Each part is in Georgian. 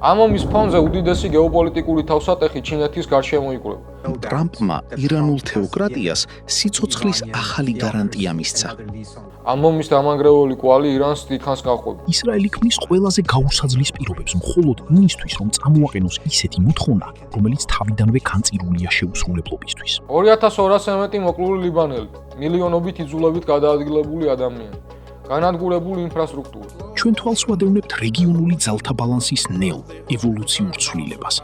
ამ ომის ფონზე უდიდესი გეოპოლიტიკური თავსატეხი ჩინეთის გარშემო იკვრება. ტრამპმა ირანულ თეოკრატიას სიცოცხლის ახალი გარანტია მისცა. ამ ომის დამანგრეველი კვალი ირანს დიდხანს გაჰყვება. ისრაელი ქმნის ყველაზე გაუსაძლის პირობებს მხოლოდ იმისთვის, რომ წამოაყენოს ისეთი მოთხოვნა, რომელიც თავიდანვე განწირულია შეუსრულებლობისთვის. 2200-ზე მეტი მოკლული ლიბანელი, მილიონობით იძულებით გადაადგილებული ადამიანი, განადგურებული ინფრასტრუქტურა. ჩვენ თვალს ვადევნებთ რეგიონული ძალთა ბალანსის ნელ ევოლუციურ ცვლილებას.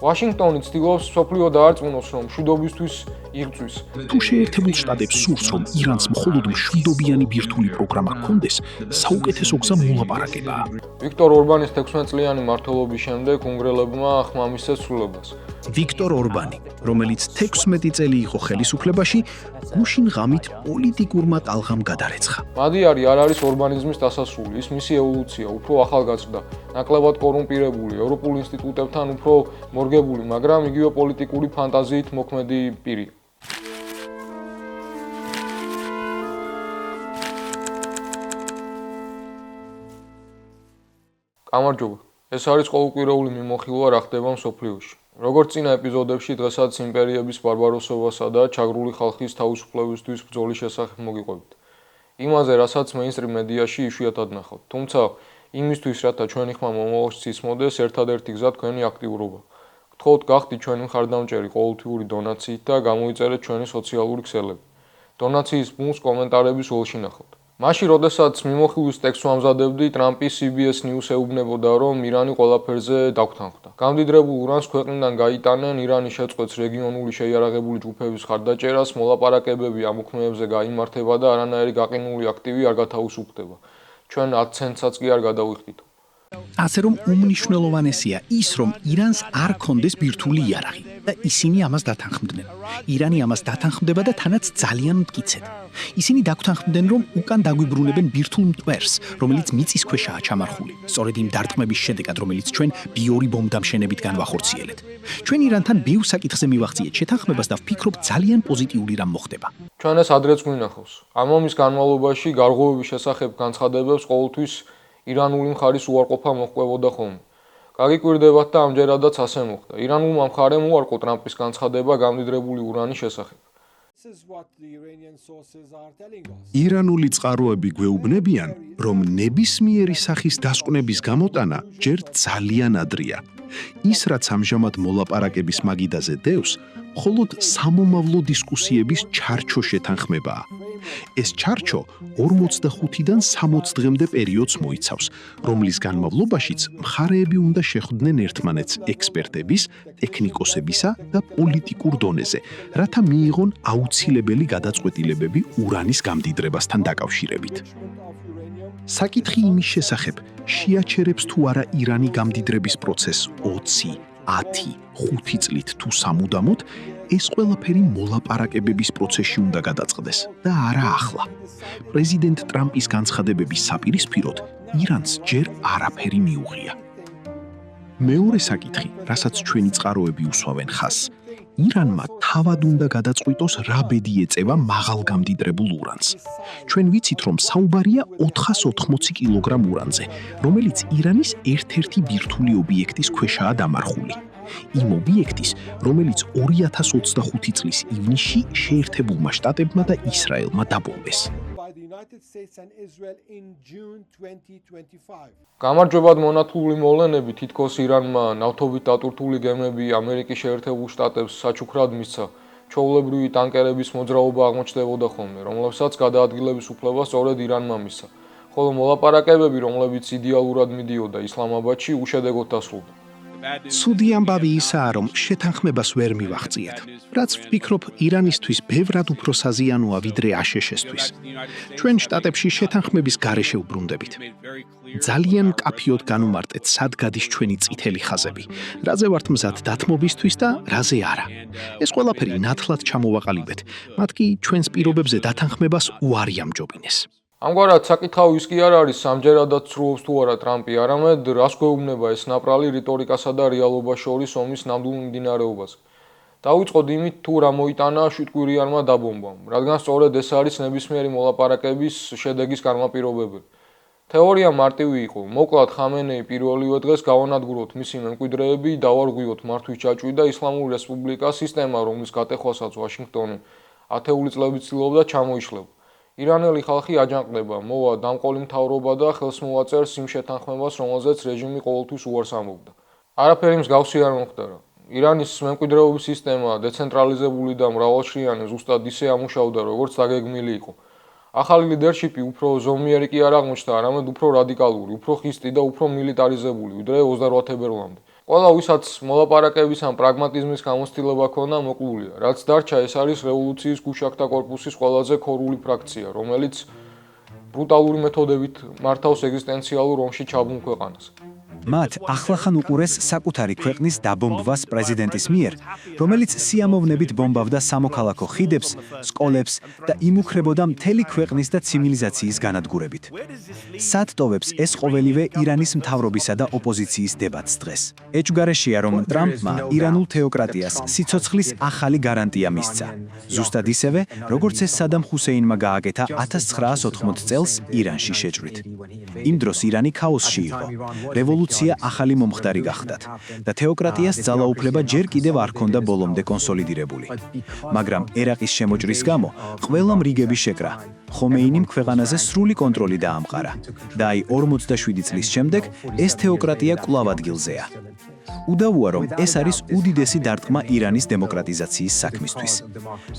ვაშინგტონი ცდილობს მსოფლიო დაარწმუნოს, რომ მშვიდობისთვის იღწვის. თუ შეერთებულ შტატებს სურს, რომ ირანს მხოლოდ მშვიდობიანი ბირთვული პროგრამა ჰქონდეს, საუკეთესო გზა მოლაპარაკებაა. ვიქტორ ორბანის 16 წლიანი მმართველობის შემდეგ უნგრელებმა ხმამისცეს ცვლილებას. ვიქტორ ორბანი, რომელიც 16 წელი იყო ხელისუფლებაში, გუშინ ღამით პოლიტიკურმა ტალღამ გადარეცხა. მადიარი არ არის ორბანიზმის დასასრული, ის მისი ევოლუცია, უფრო ახალგაზრდა, ნაკლებად კორუმპირებული, ევროპულ ინსტიტუტებთან უფრო მორგებული, მაგრამ იგივე პოლიტიკური ფანტაზიით მოქმედი პირი. გამარჯობა. ეს არის ყოველკვირეული მიმოხილვა რა ხდება მსოფლიოში. როგორც წინა ეპიზოდებში, დღესაც იმპერიების ბარბაროსობასა და ჩაგრული ხალხის თავისუფლებისთვის ბრძოლის შესახებ მოგიყვებით. იმაზე, რასაც მეინსტრიმ მედიაში იშვიათად ნახავთ. თუმცა, იმისთვის, რათა ჩვენი ხმა მომავალში ცისმოდეს, ერთადერთი გზა თქვენი აქტიურობა. გთხოვთ გახდით ჩვენი მხარდამჭერი ყოველთვიური დონაციით და გამოიწერეთ ჩვენი სოციალური ქსელები. დონაციის ბუმს კომენტარების ველში ნახავთ. მაშინ, როდესაც მიმოხილვის ტექსტს ვამზადებდი, ტრამპი CBS News ეუბნებოდა, რომ ირანი ყველაფერზე დაგვრთანხდა. გამდიდრებულ ურანს ქვეყნიდან გაიტანენ, ირანი შეწყვეტს რეგიონული შეიარაღებული ჯგუფების ხარდაჭერას, მოლაპარაკებები ამ უქმეებზე გაიმართება და არანაირი გაყინული აქტივი არ გათავისუფლდება. ჩვენ 10 ცენტსაც კი არ გადავიხდით. ასე რომ უმნიშვნელოვანესია ის, რომ ირანს არ ქონდეს ბირთვული იარაღი და ისინი ამას დათანხმდნენ. ირანი ამას დათანხმდება და თანაც ძალიან მტკიცედ. ისინი დაგვრთანხმდნენ, რომ უკან დაგვიბრუნებენ ბირთვულ მტვერს, რომელიც მიწის ქვეშაა ჩამარხული. სწორედ იმ დარტყმების შედეგად, რომელიც ჩვენ ბიორი ბომბდამშენებით განვახორციელეთ. ჩვენ ირანთან ბევრ საკითხზე მივახციეთ შეთანხმებას და ვფიქრობ ძალიან პოზიტიური რამ მოხდება. ჩვენ ეს ადრეც გვინახავს. ამ ომის განმავლობაში გარღვევების შესახებ განცხადებებს ყოველთვის ირანული მხარის უარყოფა მოჰყვებოდა ხოლმე. გაგიკვირდებათ და ამჯერადაც ასე მოხდა. ირანულმა მხარემ უარყო ტრამპის განცხადება გამდიდრებული ურანის შესახებ. ირანული წყაროები გვეუბნებიან, რომ ნებისმიერი სახის დასკვნების გამოტანა ჯერ ძალიან ადრეა. ის, რაც ამჟამად მოლაპარაკების მაგიდაზე დევს, მხოლოდ სამომავლო დისკუსიების ჩარჩო შეთანხმებაა. ეს ჩარჩო 45-დან 60 დღემდე პერიოდს მოიცავს, რომლის განმავლობაშიც მხარეები უნდა შეხვდნენ ერთმანეთს ექსპერტების, ტექნიკოსებისა და პოლიტიკურ დონეზე, რათა მიიღონ აუცილებელი გადაწყვეტილებები ურანის გამდიდრებასთან დაკავშირებით. საკითხი იმის შესახებ, შეაჩერებს თუ არა ირანი გამდიდრების პროცესს 20, 10, 5 წლით თუ სამუდამოდ, ეს ყველაფერი მოლაპარაკებების პროცესში უნდა გადაწყდეს და არა ახლა. პრეზიდენტ ტრამპის განცხადებების საპირისპიროდ ირანს ჯერ არაფერი მიუღია. მეორე საკითხი, რასაც ჩვენი წყაროები უსვავენ ხაზს, ირანმა თავად უნდა გადაწყვიტოს რა ბედი ეწევა მაღალ გამდიდრებულ ურანს. ჩვენ ვიცით, რომ საუბარია 480 კილოგრამ ურანზე, რომელიც ირანის ერთ-ერთი ბირთვული ობიექტის ქვეშაა დამარხული. იმ ობიექტის, რომელიც 2025 წლის ივნისში შეერთებულმა შტატებმა და ისრაელმა დაბომბეს. გამარჯვებად მონათლული მოვლენები თითქოს ირანმა ნავთობით დატვირთული გემები ამერიკის შეერთებულ შტატებს საჩუქრად მისცა. ჩვეულებრივი ტანკერების მოძრაობა აღმოჩნდებოდა ხოლმე, რომლებსაც გადაადგილების უფლება სწორედ ირანმა მისცა. ხოლო მოლაპარაკებები, რომლებიც იდეალურად მიდიოდა ისლამაბადში, უშედეგოდ დასრულდა. ცუდი ამბავი ისაა, რომ შეთანხმებას ვერ მივახციეთ, რაც ვფიქრობ ირანისთვის ბევრად უფრო საზიანოა ვიდრე აშშ-ისთვის. ჩვენ შტატებში შეთანხმების გარეშე ვბრუნდებით. ძალიან მკაფიოდ განვმარტეთ, სად გადის ჩვენი წითელი ხაზები, რაზე ვართ მზად დათმობისთვის და რაზე არა. ეს ყველაფერი ნათლად ჩამოვაყალიბეთ, მათ კი ჩვენს პირობებზე დათანხმებას უარი ამჯობინეს. ამგვარად საკითხავი ის კი არ არის სამჯერადად ცრუობს თუ არა ტრამპი, არამედ რას გვეუბნება ეს ნაპრალი რიტორიკასა და რეალობას შორის ომის ნამდვილ მიმდინარეობაზე. დავიწყოთ იმით, თუ რა მოიტანა შვიდკვირიანმა დაბომბამ, რადგან სწორედ ეს არის ნებისმიერი მოლაპარაკების შედეგის განმაპირობებელი. თეორია მარტივი იყო. მოკლათ ხამენეი პირველივე დღეს გავანადგუროთ მისი მემკვიდრეები, დავარღვიოთ მართვის ჯაჭვი და ისლამური რესპუბლიკა სისტემა, რომლის გატეხვასაც ვაშინგტონი 10-ული წლები ცდილობდა ჩამოიშლება. ირანელი ხალხი აჯანყდება, მოვა დამყოლი მთავრობა და ხელს მოაწერს იმ შეთანხმებას, რომელზეც რეჟიმი ყოველთვის უარს ამბობდა. არაფერი მსგავსი არ მომხდარა. ირანის მემკვიდრეობის სისტემა, დეცენტრალიზებული და მრავალშრიანი, ზუსტად ისე ამუშავდა, როგორც დაგეგმილი იყო. ახალი ლიდერშიპი უფრო ზომიერი კი არ აღმოჩნდა, არამედ უფრო რადიკალური, უფრო ხისტი და უფრო მილიტარიზებული, ვიდრე 28 თებერვლამდე. ყველა ვისაც მოლაპარაკების ან პრაგმატიზმის გამოცდილება ჰქონდა, მოკლულია. რაც დარჩა, ეს არის რევოლუციის გუშაქთა კორპუსის ყველაზე ქორული ფრაქცია, რომელიც ბრუტალური მეთოდებით მართავს ეგზისტენციალურ ომში ჩაბმულ ქვეყანას. მათ ახლახან უყურეს საკუთარი ქვეყნის დაბომბვას პრეზიდენტის მიერ, რომელიც სიამოვნებით ბომბავდა სამოქალაქო ხიდებს, სკოლებს და იმუქრებოდა მთელი ქვეყნის და ცივილიზაციის განადგურებით. სად ტოვებს ეს ყოველივე ირანის მთავრობისა და ოპოზიციის დებატს დღეს? ეჭვგარეშეა, რომ ტრამპმა ირანულ თეოკრატიას სიცოცხლის ახალი გარანტია მისცა. ზუსტად ისევე, როგორც ეს სადამ ჰუსეინმა გააკეთა 1980 წელს ირანში შეჭრით. იმ დროს ირანი ქაოსში იყო. რევოლუცია ახალი მომხდარი გახდათ და თეოკრატიას ძალაუფლება ჯერ კიდევ არ ჰქონდა ბოლომდე კონსოლიდირებული. მაგრამ ერაყის შემოჭრის გამო ყველამ რიგები შეკრა. ხომეინიმ ქვეყანაზე სრული კონტროლი დაამყარა და აი 47 წლის შემდეგ ეს თეოკრატია კვლავ ადგილზეა. უდავოა, რომ ეს არის უდიდესი დარტყმა ირანის დემოკრატიზაციის საქმისთვის.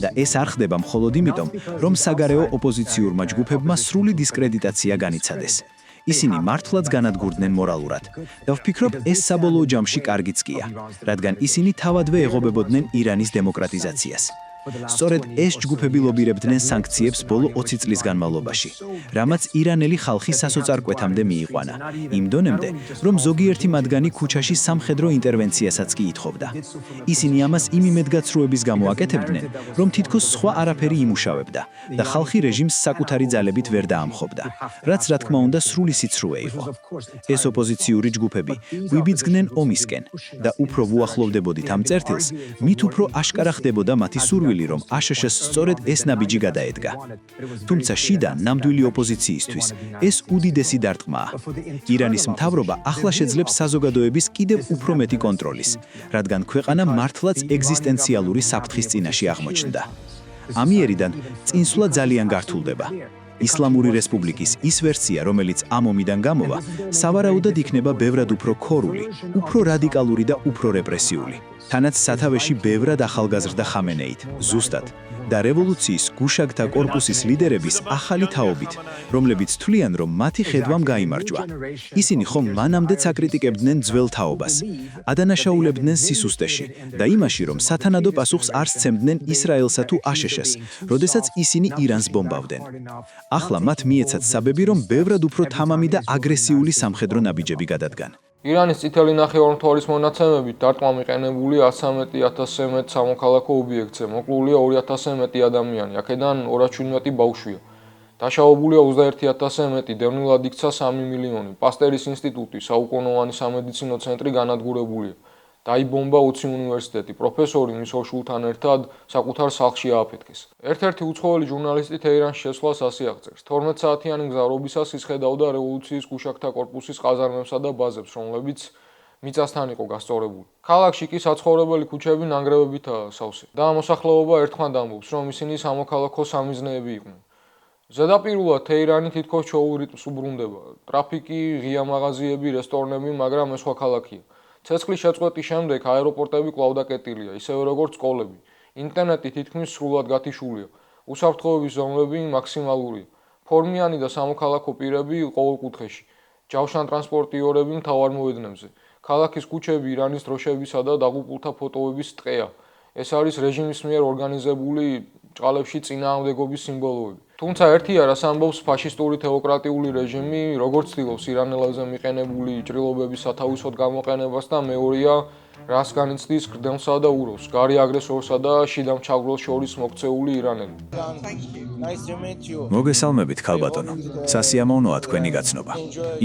და ეს არ ხდება მხოლოდ იმიტომ, რომ საგარეო ოპოზიციურმა ჯგუფებმა სრული დისკრედიტაცია განიცადეს. ისინი მართლაც განადგურდნენ მორალურად და ვფიქრობ, ეს საბოლოო ჯამში კარგიც კია, რადგან ისინი თავადვე ეღობებოდნენ ირანის დემოკრატიზაციას. სწორედ ეს ჯგუფები ლობირებდნენ სანქციებს ბოლო 20 წლის განმავლობაში, რამაც ირანელი ხალხი სასოწარკვეთამდე მიიყვანა, იმ დონემდე, რომ ზოგიერთი მათგანი ქუჩაში სამხედრო ინტერვენციასაც კი ითხოვდა. ისინი ამას იმ იმედგაცრუების გამო აკეთებდნენ, რომ თითქოს სხვა არაფერი იმუშავებდა და ხალხი რეჟიმს საკუთარი ძალებით ვერ დაამხობდა, რაც რა თქმა უნდა სრული სიცრუე იყო. ეს ოპოზიციური ჯგუფები გვიბიძგნენ ომისკენ და უფრო ვუახლოვდებოდით ამ წერტილს, მით უფრო აშკარა ხდებოდა მათი სურვილი, რომ აშშ-ს სწორედ ეს ნაბიჯი გადაედგა. თუმცა შიდა ნამდვილი ოპოზიციისთვის ეს უდიდესი დარტყმაა. ირანის მთავრობა ახლა შეძლებს საზოგადოების კიდევ უფრო მეტი კონტროლის, რადგან ქვეყანა მართლაც ეგზისტენციალური საფრთხის წინაშე აღმოჩნდა. ამიერიდან წინსვლა ძალიან გართულდება. ისლამური რესპუბლიკის ის ვერსია, რომელიც ამ ომიდან გამოვა, სავარაუდოდ იქნება ბევრად უფრო ქორული, უფრო რადიკალური და უფრო რეპრესიული. თანაც სათავეში ბევრად ახალგაზრდა ხამენეით, ზუსტად და რევოლუციის გუშაგთა კორპუსის ლიდერების ახალი თაობით, რომლებიც თვლიან, რომ მათი ხედვამ გაიმარჯვა. ისინი ხომ მანამდეც აკრიტიკებდნენ ძველ თაობას, ადანაშაულებდნენ სისუსტეში და იმაში, რომ სათანადო პასუხს არ სცემდნენ ისრაელსა თუ აშშ-ს, როდესაც ისინი ირანს ბომბავდნენ. ახლა მათ მიეცათ საბები, რომ ბევრად უფრო თამამი და აგრესიული სამხედრო ნაბიჯები გადადგან. ირანის წითელი ნახევარმთვარის მონაცემებით დარტყმა მიყენებული 113,000-ზე მეტ სამოქალაქო ობიექტზე, მოკლულია 2,000-ზე მეტი ადამიანი, აქედან 217 ბავშვია. დაშავებულია 21,000-ზე მეტი, დევნილად იქცა 3 მილიონი. პასტერის ინსტიტუტი, საუკუნოვანი სამედიცინო ცენტრი განადგურებულია. დაიბომბა 20 უნივერსიტეტი, პროფესორი მის ორ-შვილთან ერთად საკუთარ სახლში ააფეთქეს. ერთ-ერთი უცხოელი ჟურნალისტი თეირანში შესვლას ასე აღწერს: 12 საათიანი მგზავრობისას ის ხედავდა რევოლუციის გუშაქთა კორპუსის ყაზარმებსა და ბაზებს, რომლებიც მიწასთან იყო გასწორებული. ქალაქში კი საცხოვრებელი ქუჩები ნანგრევებითაა სავსე და მოსახლეობა ერთხმად ამბობს, რომ ისინი სამოქალაქო სამიზნეები იყვნენ. ზედაპირულად თეირანი თითქოს ჩვეულ რიტმს უბრუნდება. ტრაფიკი, ღია მაღაზიები, რესტორნები, მაგრამ ეს სხვა ქალაქია. ცეცხლის შეწყვეტის შემდეგ აეროპორტები კვლავ დაკეტილია, ისევე როგორც სკოლები. ინტერნეტი თითქმის სრულად გათიშულია. უსაფრთხოების ზომები მაქსიმალურია. ფორმიანი და სამოქალაქო პირები ყოველ კუთხეში. ჯავშან ტრანსპორტიორები მთავარ მოედნებზე. ქალაქის ქუჩები ირანის დროშებისა და დაღუპულთა ფოტოების ტყეა. ეს არის რეჟიმის მიერ ორგანიზებული ჭყალებში წინააღმდეგობის სიმბოლოები. თუმცა ერთია, რას ამბობს ფაშისტური თეოკრატიული რეჟიმი, როგორც ცდილობს ირანელებზე მიყენებული ჭრილობების სათავისოდ გამოყენებას და მეორეა რას განიცდის გრძელსა და უროს, გარე აგრესორსა და შიდა მჩაგვრელს შორის მოქცეული ირანელი. მოგესალმებით, ქალბატონო. სასიამოვნოა თქვენი გაცნობა.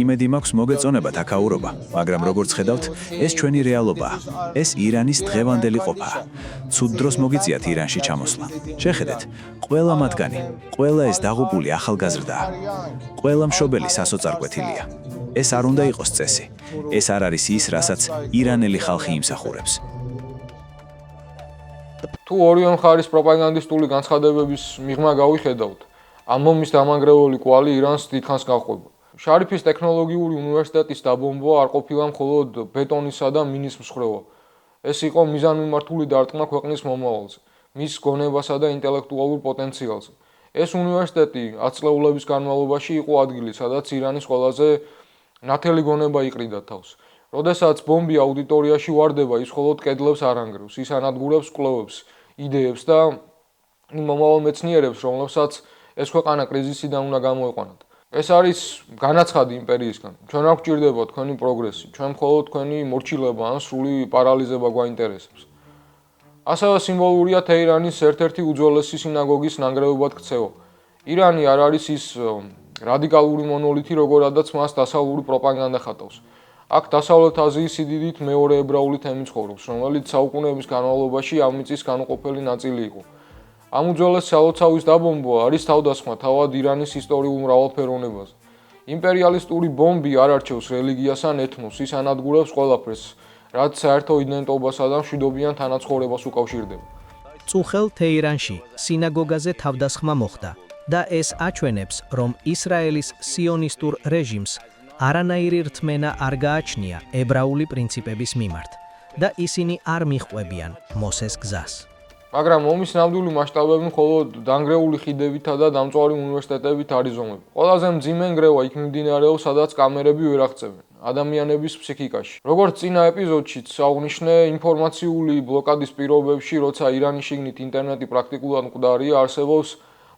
იმედი მაქვს მოგეწონებათ აქაურობა, მაგრამ როგორც ხედავთ, ეს ჩვენი რეალობაა. ეს ირანის დღევანდელი ყოფაა. ცუდ დროს მოგიწიათ ირანში ჩამოსვლა. შეხედეთ, ყველა მათგანი, ყველა ეს დაღუპული ახალგაზრდაა. ყველა მშობელი სასოწარკვეთილია. ეს არ უნდა იყოს წესი. ეს არ არის ის, რასაც ირანელი ხალხი იმსახურებს. თუ ორივე მხარის პროპაგანდისტული განცხადებების მიღმა გავიხედავთ, ამ ომის დამანგრეველი კვალი ირანს დიდხანს გაჰყვება. შარიფის ტექნოლოგიური უნივერსიტეტის დაბომბვა არ ყოფილა მხოლოდ ბეტონისა და მინის მსხვერპლობა. ეს იყო მიზანმიმართული დარტყმა ქვეყნის მომავალზე, მის გონებასა და ინტელექტუალურ პოტენციალზე. ეს უნივერსიტეტი 10 წლეულების განმავლობაში იყო ადგილი, სადაც ირანის ყველაზე ნათელი გონება იყრიდა თავს. როდესაც ბომბი აუდიტორიაში ვარდება, ის მხოლოდ კედლებს არ ანგრევს, ის ანადგურებს კვლევებს, იდეებს და იმ მომავალ მეცნიერებს, რომლებსაც ეს ქვეყანა კრიზისიდან უნდა გამოეყვანათ. ეს არის განაცხადი იმპერიისგან. ჩვენ არ გვჭირდება თქვენი პროგრესი, ჩვენ მხოლოდ თქვენი მორჩილება ან სრული პარალიზება გვაინტერესებს. ასევე სიმბოლურია თეირანის ერთ-ერთი უძველესი სინაგოგის ნანგრევებად ქცევა. ირანი არ არის ის რადიკალური მონოლითი, როგორადაც მას დასავლური პროპაგანდა ხატავს. აქ დასავლეთ აზიის სიდიდით მეორე ებრაული თემი ცხოვრობს, რომელიც საუკუნეების განმავლობაში ამ მიწის განუყოფელი ნაწილი იყო. ამ უძველეს სალოცავის დაბომბვა არის თავდასხმა თავად ირანის ისტორიულ მრავალფეროვნებაზე. იმპერიალისტური ბომბი არ არჩევს რელიგიას ან ეთნოს, ის ანადგურებს ყველაფერს, რაც საერთო იდენტობასა და მშვიდობიან თანაცხოვრებას უკავშირდება. წუხელ თეირანში სინაგოგაზე თავდასხმა მოხდა და ეს აჩვენებს, რომ ისრაელის სიონისტურ რეჟიმს არანაირი რთმენა არ გააჩნია ებრაული პრინციპების მიმართ და ისინი არ მიჰყვებიან მოსეს გზას. მაგრამ ომის ნამდვილი მასშტაბები მხოლოდ დანგრეული ხიდებითა და დამწვარი უნივერსიტეტებით არ იზომება. ყველაზე მძიმე ნგრევა იქ მიმდინარეობს, სადაც კამერები ვერ აღწევენ ადამიანების ფსიქიკაში. როგორც წინა ეპიზოდშიც აღნიშნე, ინფორმაციული ბლოკადის პირობებში, როცა ირანის შიგნით ინტერნეტი პრაქტიკულად მკვდარია, არსებობს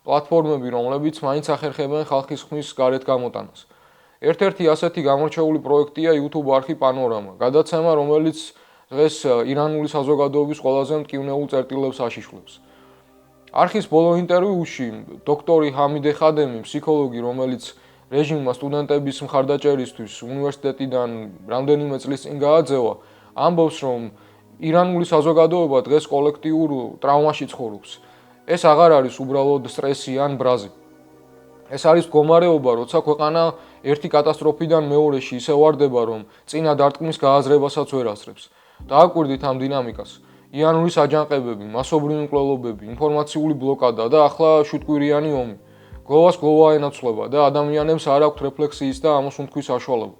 პლატფორმები, რომლებიც მაინც ახერხებენ ხალხის ხმის გარეთ გამოტანას. ერთ-ერთი ასეთი გამორჩეული პროექტია YouTube არხი პანორამა, გადაცემა, რომელიც დღეს ირანული საზოგადოების ყველაზე მტკივნეულ წერტილებს აშიშვლებს. არხის ბოლო ინტერვიუში დოქტორი ჰამიდე ხადემი, ფსიქოლოგი, რომელიც რეჟიმმა სტუდენტების მხარდაჭერისთვის უნივერსიტეტიდან რამდენიმე წლის წინ გააძევა, ამბობს, რომ ირანული საზოგადოება დღეს კოლექტიურ ტრავმაში ცხოვრობს. ეს აღარ არის უბრალოდ სტრესი ან ბრაზი. ეს არის მდგომარეობა, როცა ქვეყანა ერთი კატასტროფიდან მეორეში ისე ვარდება, რომ წინა დარტყმის გააზრებასაც ვერ ასწრებს. დააკვირდით ამ დინამიკას. იანვრის აჯანყებები, მასობრივი მკვლელობები, ინფორმაციული ბლოკადა და ახლა შვიდკვირიანი ომი. გლოვას გლოვა ენაცვლება და ადამიანებს არ აქვთ რეფლექსიის და ამოსუნთქვის საშუალება.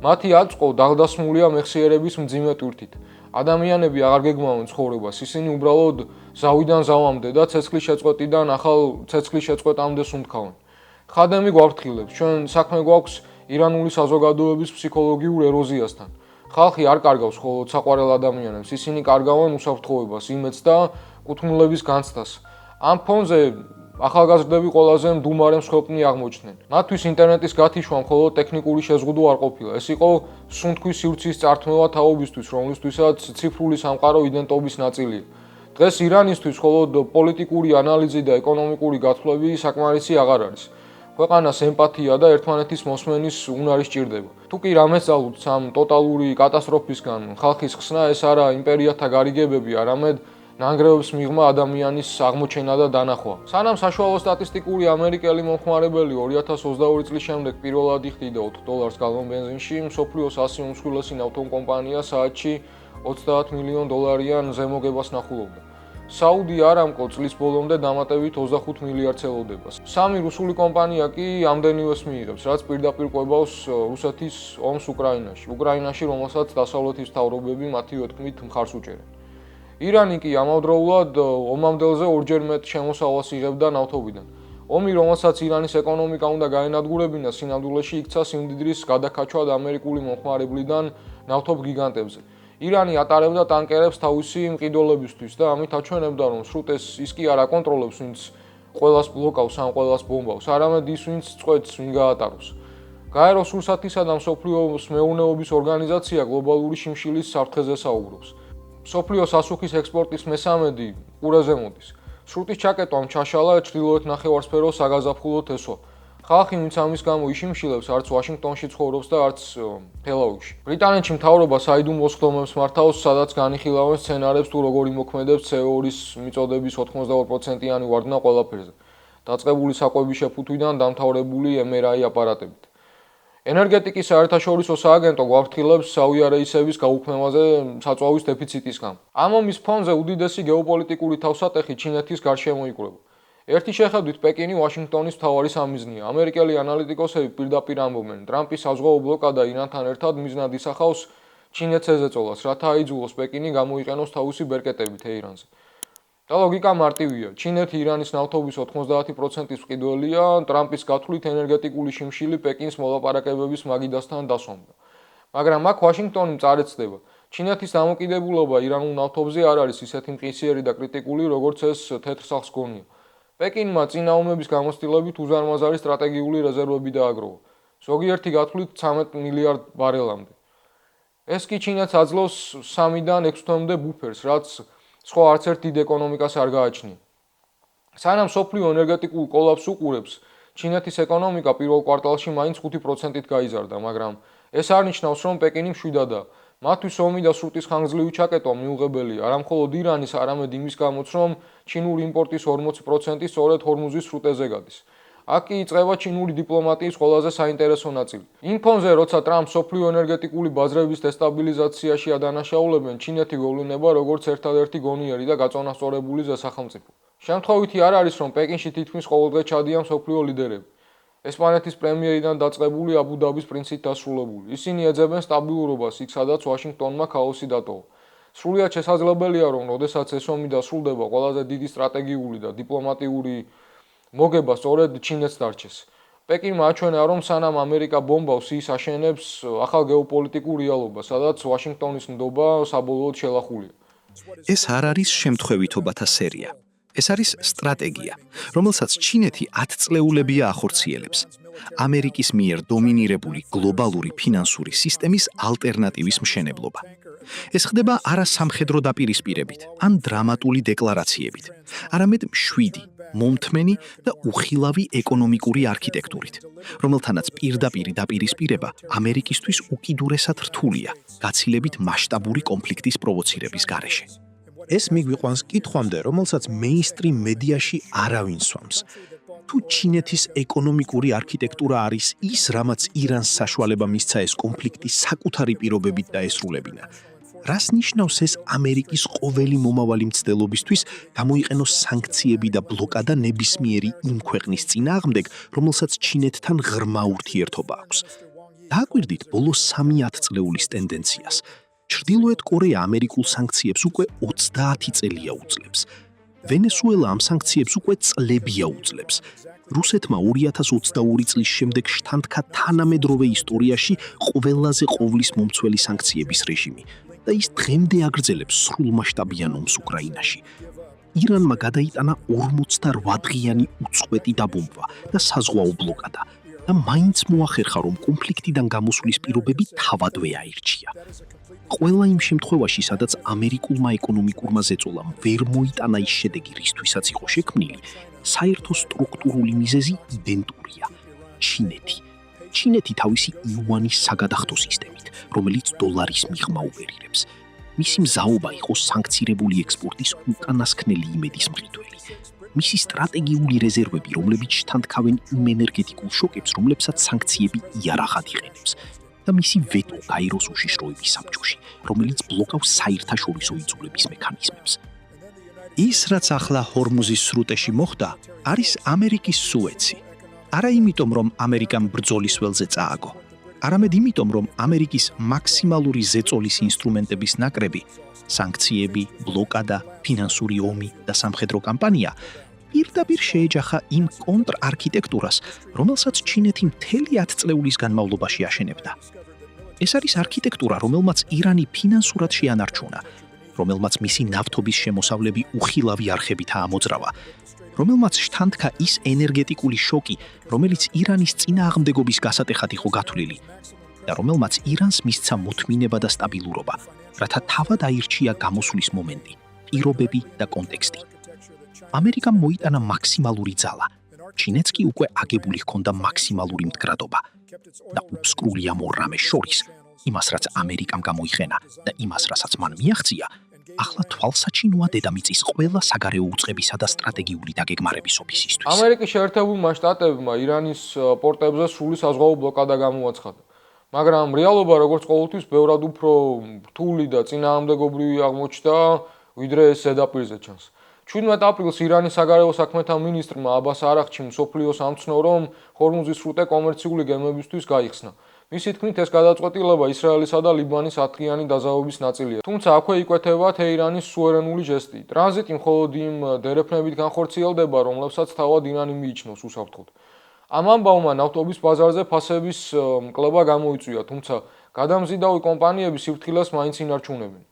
მათი აწყო დაღდასმულია მეხსიერების მძიმე ტვირთით. ადამიანები აღარ გეგმავენ ცხოვრებას, ისინი უბრალოდ ზავიდან ზავამდე და ცეცხლის შეწყვეტიდან ახალ ცეცხლის შეწყვეტამდე სუნთქავენ. ხადემი გვაფრთხილებს, ჩვენ საქმე გვაქვს ირანული საზოგადოების ფსიქოლოგიურ ეროზიასთან. ხალხი არ კარგავს მხოლოდ საყვარელ ადამიანებს, ისინი კარგავენ უსაფრთხოებას, იმედს და კუთვნილების განცდას. ამ ფონზე ახალგაზრდები ყველაზე მდუმარე მსხვერპლი აღმოჩნდნენ. მათთვის ინტერნეტის გათიშვა მხოლოდ ტექნიკური შეზღუდვა არ ყოფილა, ეს იყო სუნთქვის სივრცის წართმევა თაობისთვის, რომლისთვისაც ციფრული სამყარო იდენტობის ნაწილია. დღეს ირანისთვის მხოლოდ პოლიტიკური ანალიზი და ეკონომიკური გათვლები საკმარისი აღარ არის. ქვეყანას ემპათია და ერთმანეთის მოსმენის უნარი სჭირდება. თუ კი რამეს წალუთ ამ ტოტალური კატასტროფისგან ხალხის ხსნა, ეს არა იმპერიათა გარიგებები, არამედ ნანგრევებს მიღმა ადამიანის აღმოჩენა და დანახვა. სანამ საშუალო სტატისტიკური ამერიკელი მომხმარებელი 2022 წლის შემდეგ პირველად იხდიდა $4 გალონ ბენზინში, მსოფლიოს 100 უმსხვილესი ნავთობკომპანია საათში $30 მილიონ ზემოგებას ნახულობდა. საუდი არამკო წლის ბოლომდე დამატებით 25 მილიარდს ელოდება. სამი რუსული კომპანია კი ამდენივეს მიიღებს, რაც პირდაპირ ყვებავს რუსეთის ომს უკრაინაში. უკრაინაში, რომელსაც დასავლეთის მთავრობები მათივე თქმით მხარს უჭერენ. ირანი კი ამავდროულად ომამდელზე ორჯერ მეტ შემოსავალს იღებდა ნავთობიდან. ომი, რომელსაც ირანის ეკონომიკა უნდა გაენადგურებინა, სინამდვილეში იქცა სიმდიდრის გადაკაჩვად ამერიკული მომხმარებლიდან ნავთობ გიგანტებზე. ირანი ატარებდა ტანკერებს თავისი მყიდველებისთვის და ამით აჩვენებდა, რომ სრუტეს ის კი არ აკონტროლებს, ვინც ყველას ბლოკავს ან ყველას ბომბავს, არამედ ის, ვინც წყვეტს, ვინ გაატაროს. გაერო სურსათისა და მსოფლიოს მეურნეობის ორგანიზაცია გლობალური შიმშილის საფრთხეზე საუბრობს. მსოფლიოს ასუხის ექსპორტის მესამედი ყურეზე მოდის. სრუტის ჩაკეტვამ ჩაშალა ჩრდილოეთ ნახევარსფეროს საგაზაფხულო თესვა. ხალხი ვინც ამის გამო იშიმშილებს, არც ვაშინგტონში ცხოვრობს და არც თელავივში. ბრიტანეთში მთავრობა საიდუმლო მოსხდომებს მართავს, სადაც განიხილავენ სცენარებს თუ როგორ იმოქმედებს CO2-ის მიწოდების 82%-იანი ვარდნა ყველაფერზე. დაწყებული საკვების შეფუთვიდან დამთავრებული MRI აპარატებით. ენერგეტიკის საერთაშორისო სააგენტო გვაფრთხილებს საუდი რეისების გაუქმებაზე საწვავის დეფიციტის გამო. ამ ომის ფონზე უდიდესი გეოპოლიტიკური თავსატეხი ჩინეთის გარშემო იკვრება. ერთი შეხედვით პეკინი ვაშინგტონის მთავარი სამიზნეა. ამერიკელი ანალიტიკოსები პირდაპირ ამბობენ, ტრამპის საზღვაო ბლოკადა ირანთან ერთად მიზნად ისახავს ჩინეთს ეზეწოლას, რათა აიძულოს პეკინი გამოიყენოს თავისი ბერკეტები თეირანზე. და ლოგიკა მარტივია. ჩინეთი ირანის ნავთობის 90%-ის მყიდველია, ტრამპის გათვლით ენერგეტიკული შიმშილი პეკინს მოლაპარაკებების მაგიდასთან დასვამდა. მაგრამ აქ ვაშინგტონი მწარედ ცდება. ჩინეთის დამოკიდებულება ირანულ ნავთობზე არ არის ისეთი მყისიერი და კრიტიკული, როგორც ეს თეთრ სახლს გონია. პეკინმა წინა ომების გამოცდილებით უზარმაზარი სტრატეგიული რეზერვები დააგროვა. ზოგიერთი გათვლით 13 მილიარდ ბარელამდე. ეს კი ჩინეთს აძლევს 3-დან 6 თვემდე ბუფერს, რაც სხვა არც ერთ დიდ ეკონომიკას არ გააჩნია. სანამ მსოფლიო ენერგეტიკულ კოლაფსს უყურებს, ჩინეთის ეკონომიკა პირველ კვარტალში მაინც 5%-ით გაიზარდა, მაგრამ ეს არ ნიშნავს, რომ პეკინი მშვიდადაა. მათთვის ომი და სრუტის ხანგრძლივი ჩაკეტვა მიუღებელია, არა მხოლოდ ირანის, არამედ იმის გამოც, რომ ჩინური იმპორტის 40% სწორედ ჰორმუზის სრუტეზე გადის. აქ კი იწყება ჩინური დიპლომატიის ყველაზე საინტერესო ნაწილი. იმ ფონზე, როცა ტრამპს მსოფლიო ენერგეტიკული ბაზრების დესტაბილიზაციაში ადანაშაულებენ, ჩინეთი გვევლინება როგორც ერთადერთი გონიერი და გაწონასწორებული ზესახელმწიფო. შემთხვევითი არ არის, რომ პეკინში თითქმის ყოველდღე ჩადიან მსოფლიო ლიდერები. ესპანეთის პრემიერიდან დაწყებული აბუ-დაბის პრინცით დასრულებული. ისინი ეძებენ სტაბილურობას იქ, სადაც ვაშინგტონმა ქაოსი დატოვა. სრულიად შესაძლებელია, რომ როდესაც ეს ომი დასრულდება, ყველაზე დიდი სტრატეგიული და დიპლომატიური მოგება სწორედ ჩინეთს დარჩეს. პეკინმა აჩვენა, რომ სანამ ამერიკა ბომბავს, ის აშენებს ახალ გეოპოლიტიკურ რეალობას, სადაც ვაშინგტონის ნდობა საბოლოოდ შელახულია. ეს არ არის შემთხვევითობათა სერია. ეს არის სტრატეგია, რომელსაც ჩინეთი 10 წლეულებია ახორციელებს. ამერიკის მიერ დომინირებული გლობალური ფინანსური სისტემის ალტერნატივის მშენებლობა. ეს ხდება არა სამხედრო დაპირისპირებით, ან დრამატული დეკლარაციებით, არამედ მშვიდი, მომთმენი და უხილავი ეკონომიკური არქიტექტურით, რომელთანაც პირდაპირი დაპირისპირება ამერიკისთვის უკიდურესად რთულია, გაცილებით მასშტაბური კონფლიქტის პროვოცირების გარეშე. ეს მიგვიყვანს კითხვამდე, რომელსაც მეინსტრიმ მედიაში არავინ სვამს. თუ ჩინეთის ეკონომიკური არქიტექტურა არის ის, რამაც ირანს საშუალება მისცა ეს კონფლიქტი საკუთარი პირობებით დაესრულებინა, რას ნიშნავს ეს ამერიკის ყოველი მომავალი მცდელობისთვის გამოიყენოს სანქციები და ბლოკადა ნებისმიერი იმ ქვეყნის წინააღმდეგ, რომელსაც ჩინეთთან ღრმა ურთიერთობა აქვს. დააკვირდით ბოლო 3-10 წლეულის ტენდენციას. ჩრდილოეთ კორეა ამერიკულ სანქციებს უკვე 30 წელია უძლებს. ვენესუელა ამ სანქციებს უკვე წლებია უძლებს. რუსეთმა 2022 წლის შემდეგ შთანთქა თანამედროვე ისტორიაში ყველაზე ყოვლის მომცველი სანქციების რეჟიმი და ის დღემდე აგრძელებს სრულმასშტაბიან ომს უკრაინაში. ირანმა გადაიტანა 48 დღიანი უწყვეტი დაბომბვა და საზღვაო ბლოკადა და მაინც მოახერხა, რომ კონფლიქტიდან გამოსვლის პირობები თავადვე აირჩია. ყველა იმ შემთხვევაში, სადაც ამერიკულმა ეკონომიკურმა ზეწოლამ ვერ მოიტანა ის შედეგი, რისთვისაც იყო შექმნილი, საერთო სტრუქტურული მიზეზი იდენტურია. ჩინეთი. ჩინეთი თავისი იუანის საგადახდო სისტემით, რომელიც დოლარის მიღმა უპერირებს. მისი მზაობა იყო სანქცირებული ექსპორტის უკანასკნელი იმედის მყიდველი. მისი სტრატეგიული რეზერვები, რომლებიც შთანთქავენ იმ ენერგეტიკულ შოკებს, რომლებსაც სანქციები იარაღად იყენებს. და მისი ვეტო გაიროს უშიშროების საბჭოში, რომელიც ბლოკავს საერთაშორისო იძულების მექანიზმებს. ის, რაც ახლა ჰორმუზის სრუტეში მოხდა, არის ამერიკის სუეცი. არა იმიტომ, რომ ამერიკამ ბრძოლის ველზე წააგო, არამედ იმიტომ, რომ ამერიკის მაქსიმალური ზეწოლის ინსტრუმენტების ნაკრები, სანქციები, ბლოკადა, ფინანსური ომი და სამხედრო კამპანია პირდაპირ შეეჯახა იმ კონტრ-არქიტექტურას, რომელსაც ჩინეთი მთელი 10 წლეულის განმავლობაში აშენებდა. ეს არის არქიტექტურა, რომელმაც ირანი ფინანსურად შეანარჩუნა, რომელმაც მისი ნავთობის შემოსავლები უხილავი არხებითაა მოძრავა რომელმაც შთანთქა ის ენერგეტიკული შოკი, რომელიც ირანის წინააღმდეგობის გასატეხად იყო გათვლილი და რომელმაც ირანს მისცა მოთმინება და სტაბილურობა, რათა თავად აირჩია გამოსვლის მომენტი, პირობები და კონტექსტი. ამერიკამ მოიტანა მაქსიმალური ძალა, ჩინეთს კი უკვე აგებული ჰქონდა მაქსიმალური მდგრადობა და უბსკრული ამ ორ რამეს შორის, იმას რაც ამერიკამ გამოიხენა და იმას რასაც მან მიაღწია, ახლა თვალსაჩინოა დედამიწის ყველა საგარეო უწყებისა და სტრატეგიული დაგეგმარების ოფისისთვის. ამერიკის შეერთებულმა შტატებმა ირანის პორტებზე სრული საზღვაო ბლოკადა გამოაცხადა. მაგრამ რეალობა როგორც ყოველთვის ბევრად უფრო რთული და წინააღმდეგობრივი აღმოჩნდა, ვიდრე ეს ზედაპირზე ჩანს. 17 აპრილს ირანის საგარეო საქმეთა მინისტრმა აბას არაღჩიმ მსოფლიოს ამცნო, რომ ჰორმუზის სრუტე კომერციული გემებისთვის გაიხსნა. მისი თქმით, ეს გადაწყვეტილება ისრაელისა და ლიბანის 10 დღიანი დაზავების ნაწილია. თუმცა აქვე იკვეთება თეირანის სუვერენული ჟესტი. ტრანზიტი მხოლოდ იმ დერეფნებით განხორციელდება, რომლებსაც თავად ირანი მიიჩნევს უსაფრთხოდ. ამ ამბავმა ნავთობის ბაზარზე ფასების მკლება გამოიწვია, თუმცა გადამზიდავი კომპანიები სიფრთხილეს მაინც ინარჩუნებენ.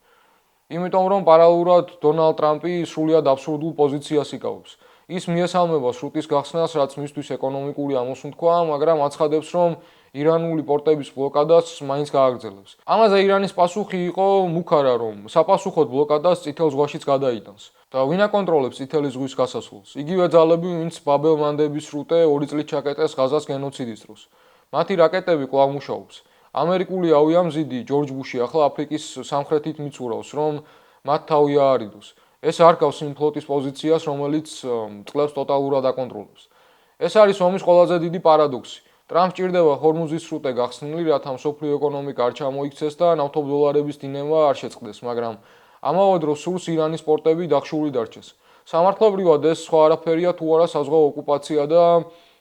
იმიტომ რომ პარალელურად დონალდ ტრამპი სრულიად აბსურდულ პოზიციას იკავებს. ის მიესალმება სრუტის გახსნას, რაც მისთვის ეკონომიკური ამოსუნთქვაა, მაგრამ აცხადებს, რომ ირანული პორტების ბლოკადას მაინც გააგრძელებს. ამაზე ირანის პასუხი იყო მუქარა, რომ საპასუხოდ ბლოკადას წითელ ზღვაშიც გადაიტანს და ვინ აკონტროლებს წითელი ზღვის გასასვლელს? იგივე ძალები, ვინც ბაბელ-მანდების სრუტე 2 წლით ჩაკეტეს ღაზას გენოციდის დროს. მათი რაკეტები კვლავ მუშაობს. ამერიკული ავიამზიდი ჯორჯ ბუში ახლა აფრიკის სამხრეთით მიცურავს, რომ მათ თავი აარიდოს. ეს არ გავს იმ ფლოტის პოზიციას, რომელიც წყლებს ტოტალურად აკონტროლებს. ეს არის ომის ყველაზე დიდი პარადოქსი. ტრამპს ჭირდება ჰორმუზის სრუტე გახსნილი, რათა მსოფლიო ეკონომიკა არ ჩამოიქცეს და ნავთობდოლარების დინება არ შეწყდეს, მაგრამ ამავე დროს სურს ირანის პორტები დახშული დარჩეს. სამართლებრივად ეს სხვა არაფერია თუ არა საზღვაო ოკუპაცია და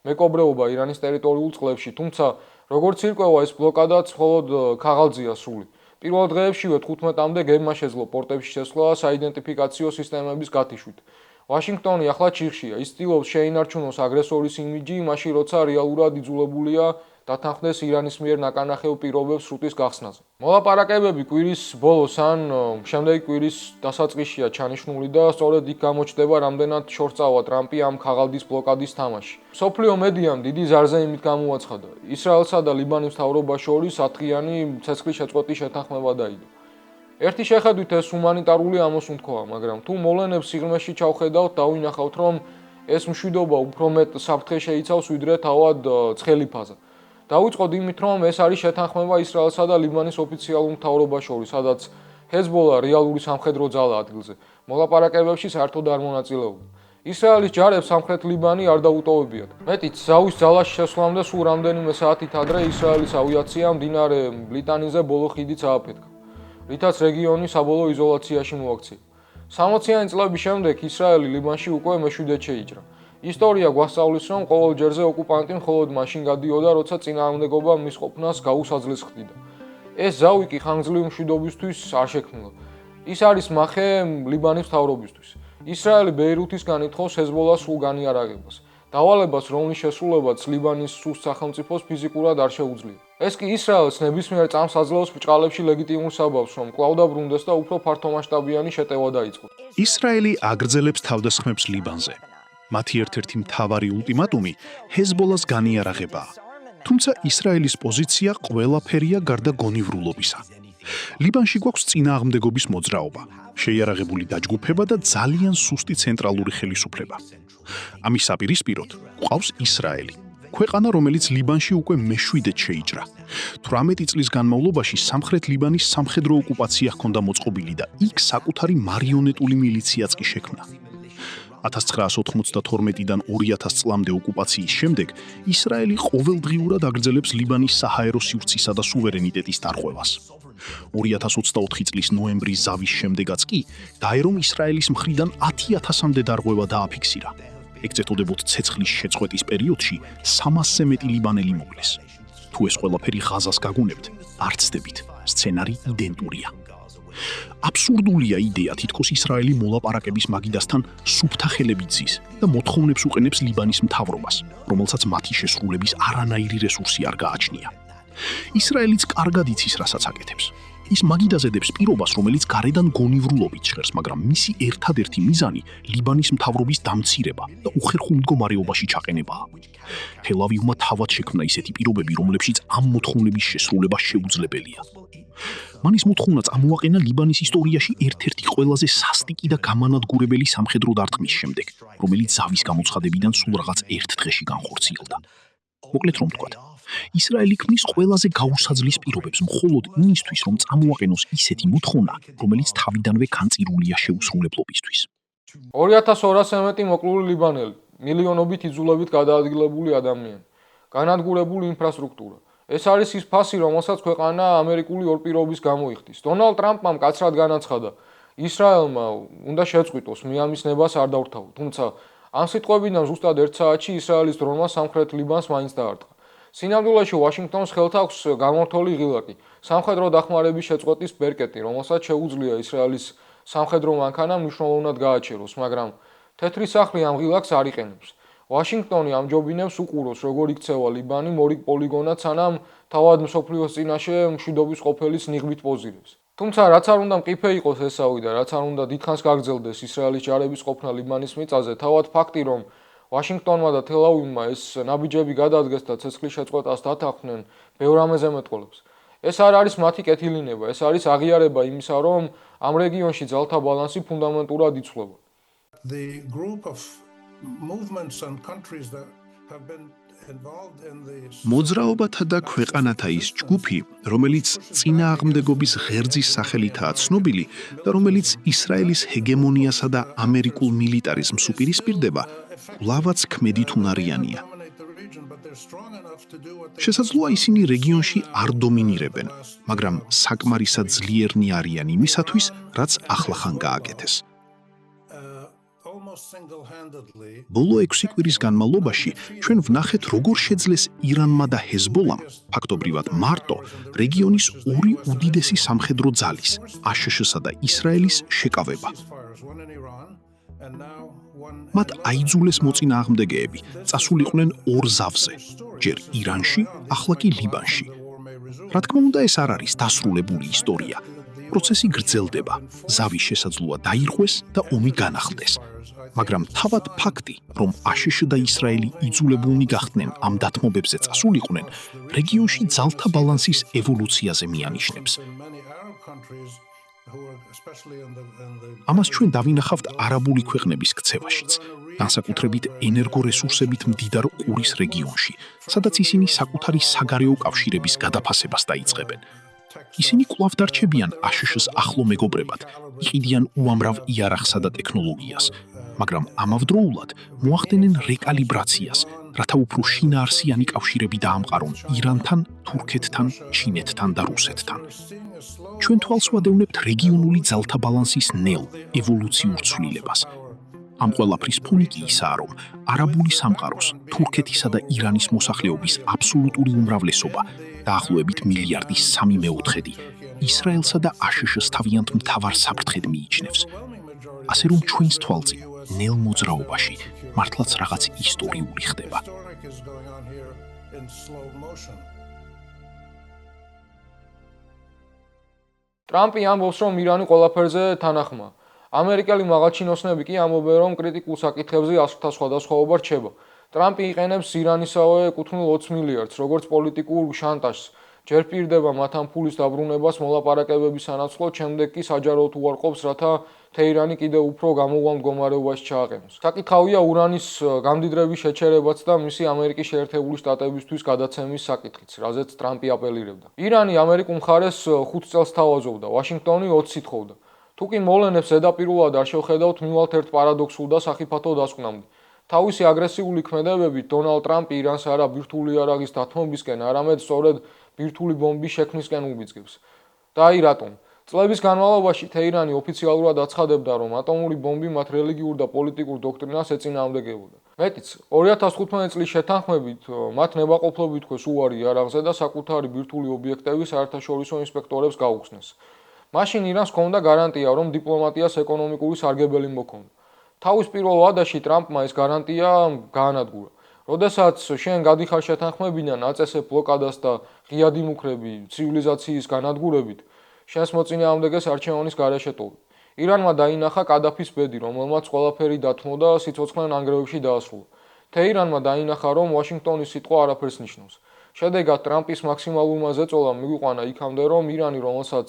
მეკობრეობა ირანის ტერიტორიულ წყლებში, თუმცა როგორც ირკვევა, ეს ბლოკადაც მხოლოდ ქაღალდზია სრული. პირველ დღეებშივე 15-მდე გემმა შეძლო პორტებში შესვლა საიდენტიფიკაციო სისტემების გათიშვით. ვაშინგტონი ახლა ჩიხშია, ის ცდილობს შეინარჩუნოს აგრესორის იმიჯი, მაშინ როცა რეალურად იძულებულია დათანხმდეს ირანის მიერ ნაკანახევ პირობებს სრუტის გახსნაზე. მოლაპარაკებები კვირის ბოლოს ან შემდეგი კვირის დასაწყისშია ჩანიშნული და სწორედ იქ გამოჩნდება, რამდენად შორწავა ტრამპი ამ ქაღალდის ბლოკადის თამაში. მსოფლიო მედიამ დიდი ზარზე იმით გამოაცხადა, ისრაელსა და ლიბანის მთავრობას შორის 10 დღიანი ცეცხლის შეწყვეტის შეთანხმება დაიდო. ერთი შეხედვით ეს ჰუმანიტარული ამოსუნთქვაა, მაგრამ თუ მოვლენებს სიღრმეში ჩავხედავთ, დავინახავთ, რომ ეს მშვიდობა უფრო მეტ საფრთხეს შეიცავს, ვიდრე თავად ცხელი ფაზა. დავიწყოთ იმით, რომ ეს არის შეთანხმება ისრაელსა და ლიბანის ოფიციალურ მთავრობას შორის, სადაც ჰეზბოლა რეალური სამხედრო ძალა ადგილზე. მოლაპარაკებებში საერთოდ არ მონაწილეობდა. ისრაელის ჯარებს სამხრეთ ლიბანი არ დაუტოვებიათ. მეტიც, ზავის ძალაში შესვლამდე სულ რამდენიმე საათით ადრე ისრაელის ავიაციამ მდინარე ლიტანიზე ბოლო ხიდიც ააფეთქა, რითაც რეგიონი საბოლოო იზოლაციაში მოაქცია. 60-იანი წლების შემდეგ ისრაელი ლიბანში უკვე მეშვიდედ შეიჭრა. ისტორია გვასწავლის, რომ ყოველ ჯერზე ოკუპანტი მხოლოდ მაშინ გადიოდა, როცა წინააღმდეგობა მის ყოფნას გაუსაძლეს ხდიდა. ეს ზავი კი ხანგრძლივი მშვიდობისთვის არ შექმნილა. ის არის მახე ლიბანის მთავრობისთვის. ისრაელი ბეირუთისგან ითხოვს ჰეზბოლას სულ განიარაღებას. დავალებას, რომლის შესრულებაც ლიბანის სუსტ სახელმწიფოს ფიზიკურად არ შეუძლია. ეს კი ისრაელს ნებისმიერ წამს აძლევს ბრჭყალებში ლეგიტიმურ საბაბს, რომ კვლავ დაბრუნდეს და უფრო ფართომასშტაბიანი შეტევა დაიწყოს. ისრაელი აგრძელებს თავდასხმებს ლიბანზე. მათი ერთ-ერთი მთავარი ულტიმატუმი ჰეზბოლას განიარაღებაა. თუმცა ისრაელის პოზიცია ყველაფერია გარდა გონივრულობისა. ლიბანში გვაქვს წინააღმდეგობის მოძრაობა, შეიარაღებული დაჯგუფება და ძალიან სუსტი ცენტრალური ხელისუფლება. ამის საპირისპიროდ გვყავს ისრაელი, ქვეყანა, რომელიც ლიბანში უკვე მეშვიდედ შეიჭრა. 18 წლის განმავლობაში სამხრეთ ლიბანის სამხედრო ოკუპაცია ჰქონდა მოწყობილი და იქ საკუთარი მარიონეტული მილიციაც კი შექმნა. 1992-დან 2000 წლამდე ოკუპაციის შემდეგ ისრაელი ყოველდღიურად აგრძელებს ლიბანის საჰაერო სივრცისა და სუვერენიტეტის დარღვევას. 2024 წლის ნოემბრის ზავის შემდეგაც კი დაერომ ისრაელის მხრიდან 10,000-მდე დარღვევა დააფიქსირა. ეგ წეთოდებოდ ცეცხლის შეწყვეტის პერიოდში 300-ზე მეტი ლიბანელი მოკლეს. თუ ეს ყველაფერი ღაზას გაგუნებთ, არ ცდებით, სცენარი იდენტურია. აბსურდულია იდეა, თითქოს ისრაელი მოლაპარაკების მაგიდასთან სუფთა ხელებით ზის და მოთხოვნებს უყენებს ლიბანის მთავრობას, რომელსაც მათი შესრულების არანაირი რესურსი არ გააჩნია. ისრაელიც კარგად იცის, რასაც აკეთებს. ის მაგიდაზედებს პირობას, რომელიც გარედან გონივრულობით ჟღერს, მაგრამ მისი ერთადერთი მიზანი ლიბანის მთავრობის დამცირება და უხერხულ მდგომარეობაში ჩაყენებაა. თელ-ავივმა თავად შექმნა ისეთი პირობები, რომლებშიც ამ მოთხოვნების შესრულება შეუძლებელია. მან ის მოთხოვნა წამოაყენა ლიბანის ისტორიაში ერთ-ერთი ყველაზე სასტიკი და გამანადგურებელი სამხედრო დარტყმის შემდეგ, რომელიც ზავის გამოცხადებიდან სულ რაღაც ერთ დღეში განხორციელდა. მოკლედ რომ ვთქვათ, ისრაელი ქმნის ყველაზე გაუსაძლის პირობებს მხოლოდ იმისთვის, რომ წამოაყენოს ისეთი მოთხოვნა, რომელიც თავიდანვე განწირულია შეუსრულებლობისთვის. 2200-ზე მეტი მოკლული ლიბანელი, მილიონობით იძულებით გადაადგილებული ადამიანი, განადგურებული ინფრასტრუქტურა. ეს არის ის ფასი, რომელსაც ქვეყანა ამერიკული ორპირობის გამოიხდის. დონალდ ტრამპმა მკაცრად განაცხადა, ისრაელმა უნდა შეწყვიტოს მიამის ნებას არ დავრთავო, თუმცა ამ სიტყვებიდან ზუსტად 1 საათში ისრაელის დრონმა სამხრეთ ლიბანს მაინც დაარტყა. სინამდვილეში ვაშინგტონს ხელთ აქვს გამორთული ღილაკი, სამხედრო დახმარების შეწყვეტის ბერკეტი, რომელსაც შეუძლია ისრაელის სამხედრო მანქანამ მნიშვნელოვნად გააჩეროს, მაგრამ თეთრი სახლი ამ ღილაკს არ იყენებს. ვაშინგტონი ამჯობინებს უყუროს, როგორ იქცევა ლიბანი მორიგ პოლიგონად, სანამ თავად მსოფლიოს წინაშე მშვიდობის ყოფილის ნიღბით პოზირებს. თუმცა რაც არ უნდა მყიფე იყოს ესავი და რაც არ უნდა დიდხანს გაგრძელდეს ისრაელის ჯარების ყოფნა ლიბანის მიწაზე, თავად ფაქტი, რომ ვაშინგტონმა და თელ-ავივმა ეს ნაბიჯები გადადგეს და ცეცხლის შეწყვეტას დათანხმდნენ, ბევრ ამაზე მეტყველებს. ეს არ არის მათი კეთილინება, ეს არის აღიარება იმისა, რომ ამ რეგიონში ძალთა ბალანსი ფუნდამენტურად იცვლება. The group of movements and countries that have been involved in this მოძრაობათა და ქვეყანათა ის ჯგუფი, რომელიც წინააღმდეგობის ღერძის სახელითაა ცნობილი და რომელიც ისრაელის ჰეგემონიასა და ამერიკულ მილიტარიზმს უპირისპირდება, კვლავაც ქმედით უნარიანია. dominate the region, but they're strong enough to do what they შესაძლოა ისინი რეგიონში არ დომინირებენ, მაგრამ საკმარისად ძლიერნი არიან იმისათვის, რაც ახლახან გააკეთეს. almost single-handedly ბოლო 6 კვირის განმავლობაში ჩვენ ვნახეთ, როგორ შეძლეს ირანმა და ჰეზბოლამ, ფაქტობრივად მარტო, რეგიონის ორი უდიდესი სამხედრო ძალის, აშშ-სა და ისრაელის შეკავება. ceasefires, one in Iran and now one მათ აიძულეს მოწინააღმდეგეები, წასულიყვნენ ორ ზავზე, ჯერ ირანში, ახლა კი ლიბანში. war may resume. რა თქმა უნდა, ეს არ არის დასრულებული ისტორია. პროცესი გრძელდება, ზავი შესაძლოა დაირღვეს და ომი განახლდეს. მაგრამ თავად ფაქტი, რომ აშშ და ისრაელი იძულებულნი გახდნენ ამ დათმობებზე წასულიყვნენ, რეგიონში ძალთა ბალანსის ევოლუციაზე მიანიშნებს. In many Arab countries who are especially in the ამას ჩვენ დავინახავთ არაბული ქვეყნების ქცევაშიც, განსაკუთრებით ენერგორესურსებით მდიდარ ყურის რეგიონში, სადაც ისინი საკუთარი საგარეო კავშირების გადაფასებას დაიწყებენ. ისინი კვლავ დარჩებიან აშშ-ს ახლო მეგობრებად, იყიდიან უამრავ იარაღსა და ტექნოლოგიას, მაგრამ ამავდროულად მოახდენენ რეკალიბრაციას, რათა უფრო შინაარსიანი კავშირები დაამყარონ ირანთან, თურქეთთან, ჩინეთთან და რუსეთთან. ჩვენ თვალს ვადევნებთ რეგიონული ძალთა ბალანსის ნელ ევოლუციურ ცვლილებას. ამ ყველაფრის ფონი კი ისაა, რომ არაბული სამყაროს, თურქეთისა და ირანის მოსახლეობის აბსოლუტური უმრავლესობა, დაახლოებით მილიარდის 3/4, ისრაელსა და აშშ-ს თავიანთ მთავარ საფრთხედ მიიჩნევს. ასე რომ ჩვენს თვალწინ, ნელ მოძრაობაში, მართლაც რაღაც ისტორიული ხდება. historic is going on here in slow motion. ტრამპი ამბობს, რომ ირანი ყველაფერზე თანახმა. ამერიკელი მაღალჩინოსნები კი ამბობენ, რომ კრიტიკულ საკითხებზე ასლთა სხვადასხვაობა რჩება. ტრამპი იყენებს ირანისავე ეკუთვნილ 20 მილიარდს, როგორც პოლიტიკურ შანტაჟს. ჯერ პირდება მათ ამ ფულის დაბრუნებას მოლაპარაკებების სანაცვლოდ, შემდეგ კი საჯაროდ უარყოფს, რათა თეირანი კიდევ უფრო გამოუვალ მდგომარეობაში ჩააყენოს. საკითხავია ურანის გამდიდრების შეჩერებაც და მისი ამერიკის შეერთებული შტატებისთვის გადაცემის საკითხიც, რაზეც ტრამპი აპელირებდა. ირანი ამერიკულ მხარეს 5 წელს თავაზობდა, ვაშინგტონი 20 ითხოვდა. თუ კი მოვლენებს ზედაპირულად არ შევხედავთ, მივალთ ერთ პარადოქსულ და სახიფათო დასკვნამდე. თავისი აგრესიული ქმედებებით დონალდ ტრამპი ირანს არა ბირთვული იარაღის დათმობისკენ, არამედ სწორედ ბირთვული ბომბის შექმნისკენ უბიძგებს. და აი რატომ? წლების განმავლობაში თეირანი ოფიციალურად აცხადებდა, რომ ატომური ბომბი მათ რელიგიურ და პოლიტიკურ დოქტრინას ეწინააღმდეგებოდა. მეტიც, 2015 წლის შეთანხმებით მათ ნებაყოფლობით თქოს უარი იარაღზე და საკუთარი ბირთვული ობიექტების საერთაშორისო ინსპექტორებს გაუხსნეს. მაშინ ირანს ჰქონდა გარანტია, რომ დიპლომატიას ეკონომიკური სარგებელი მოქონდა. თავის პირველ ვადაში ტრამპმა ეს გარანტია გაანადგურა. როდესაც შენ გადიხარ შეთანხმებიდან აწესებ ბლოკადას და ღია დიმუქრები ცივილიზაციის განადგურებით, შენს მოწინააღმდეგეს არჩევანის გარეშე ტოვი. ირანმა დაინახა კადაფის ბედი, რომელმაც ყველაფერი დათმო და სიცოცხლე ნანგრევებში დაასრულა. თეირანმა დაინახა, რომ ვაშინგტონის სიტყვა არაფერს ნიშნავს. შედეგად ტრამპის მაქსიმალურმა ზეწოლამ მიგვიყვანა იქამდე, რომ ირანი, რომელსაც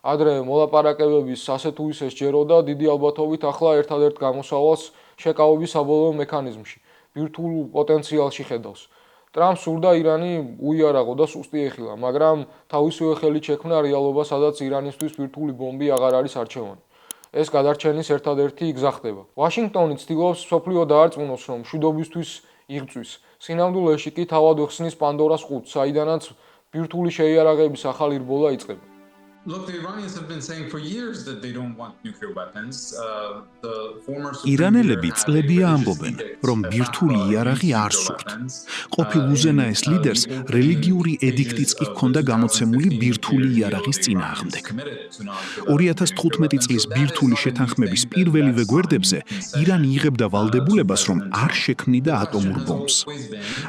ადრე მოლაპარაკებების ასეთ უვისეს ჯეროდა, დიდი ალბათობით ახლა ერთადერთ გამოსავალს შეკავების საბოლოო მექანიზმში, ბირთვულ პოტენციალში ხედავს. ტრამპს სურდა ირანი უიარაღო და სუსტი ეხილა, მაგრამ თავისივე ხელით შექმნა რეალობა, სადაც ირანისთვის ბირთვული ბომბი აღარ არის არჩევანი. ეს გადარჩენის ერთადერთი გზა ხდება. ვაშინგტონი ცდილობს მსოფლიო დაარწმუნოს, რომ მშვიდობისთვის იღწვის. სინამდვილეში კი თავად ხსნის პანდორას ყუთს, საიდანაც ბირთვული შეიარაღების ახალი რბოლა იწყება. Look, the Iranians have been saying for years that they don't want nuclear weapons. The former ირანელები წლებია ამბობენ, რომ ბირთვული იარაღი არ სურთ. ყოფილ უზენაეს ლიდერს რელიგიური ედიქტიც კი ჰქონდა გამოცემული ბირთვული იარაღის წინააღმდეგ. 2015 წლის ბირთვული შეთანხმების პირველივე გვერდებზე ირანი იღებდა ვალდებულებას, რომ არ შექმნიდა ატომურ ბომბს.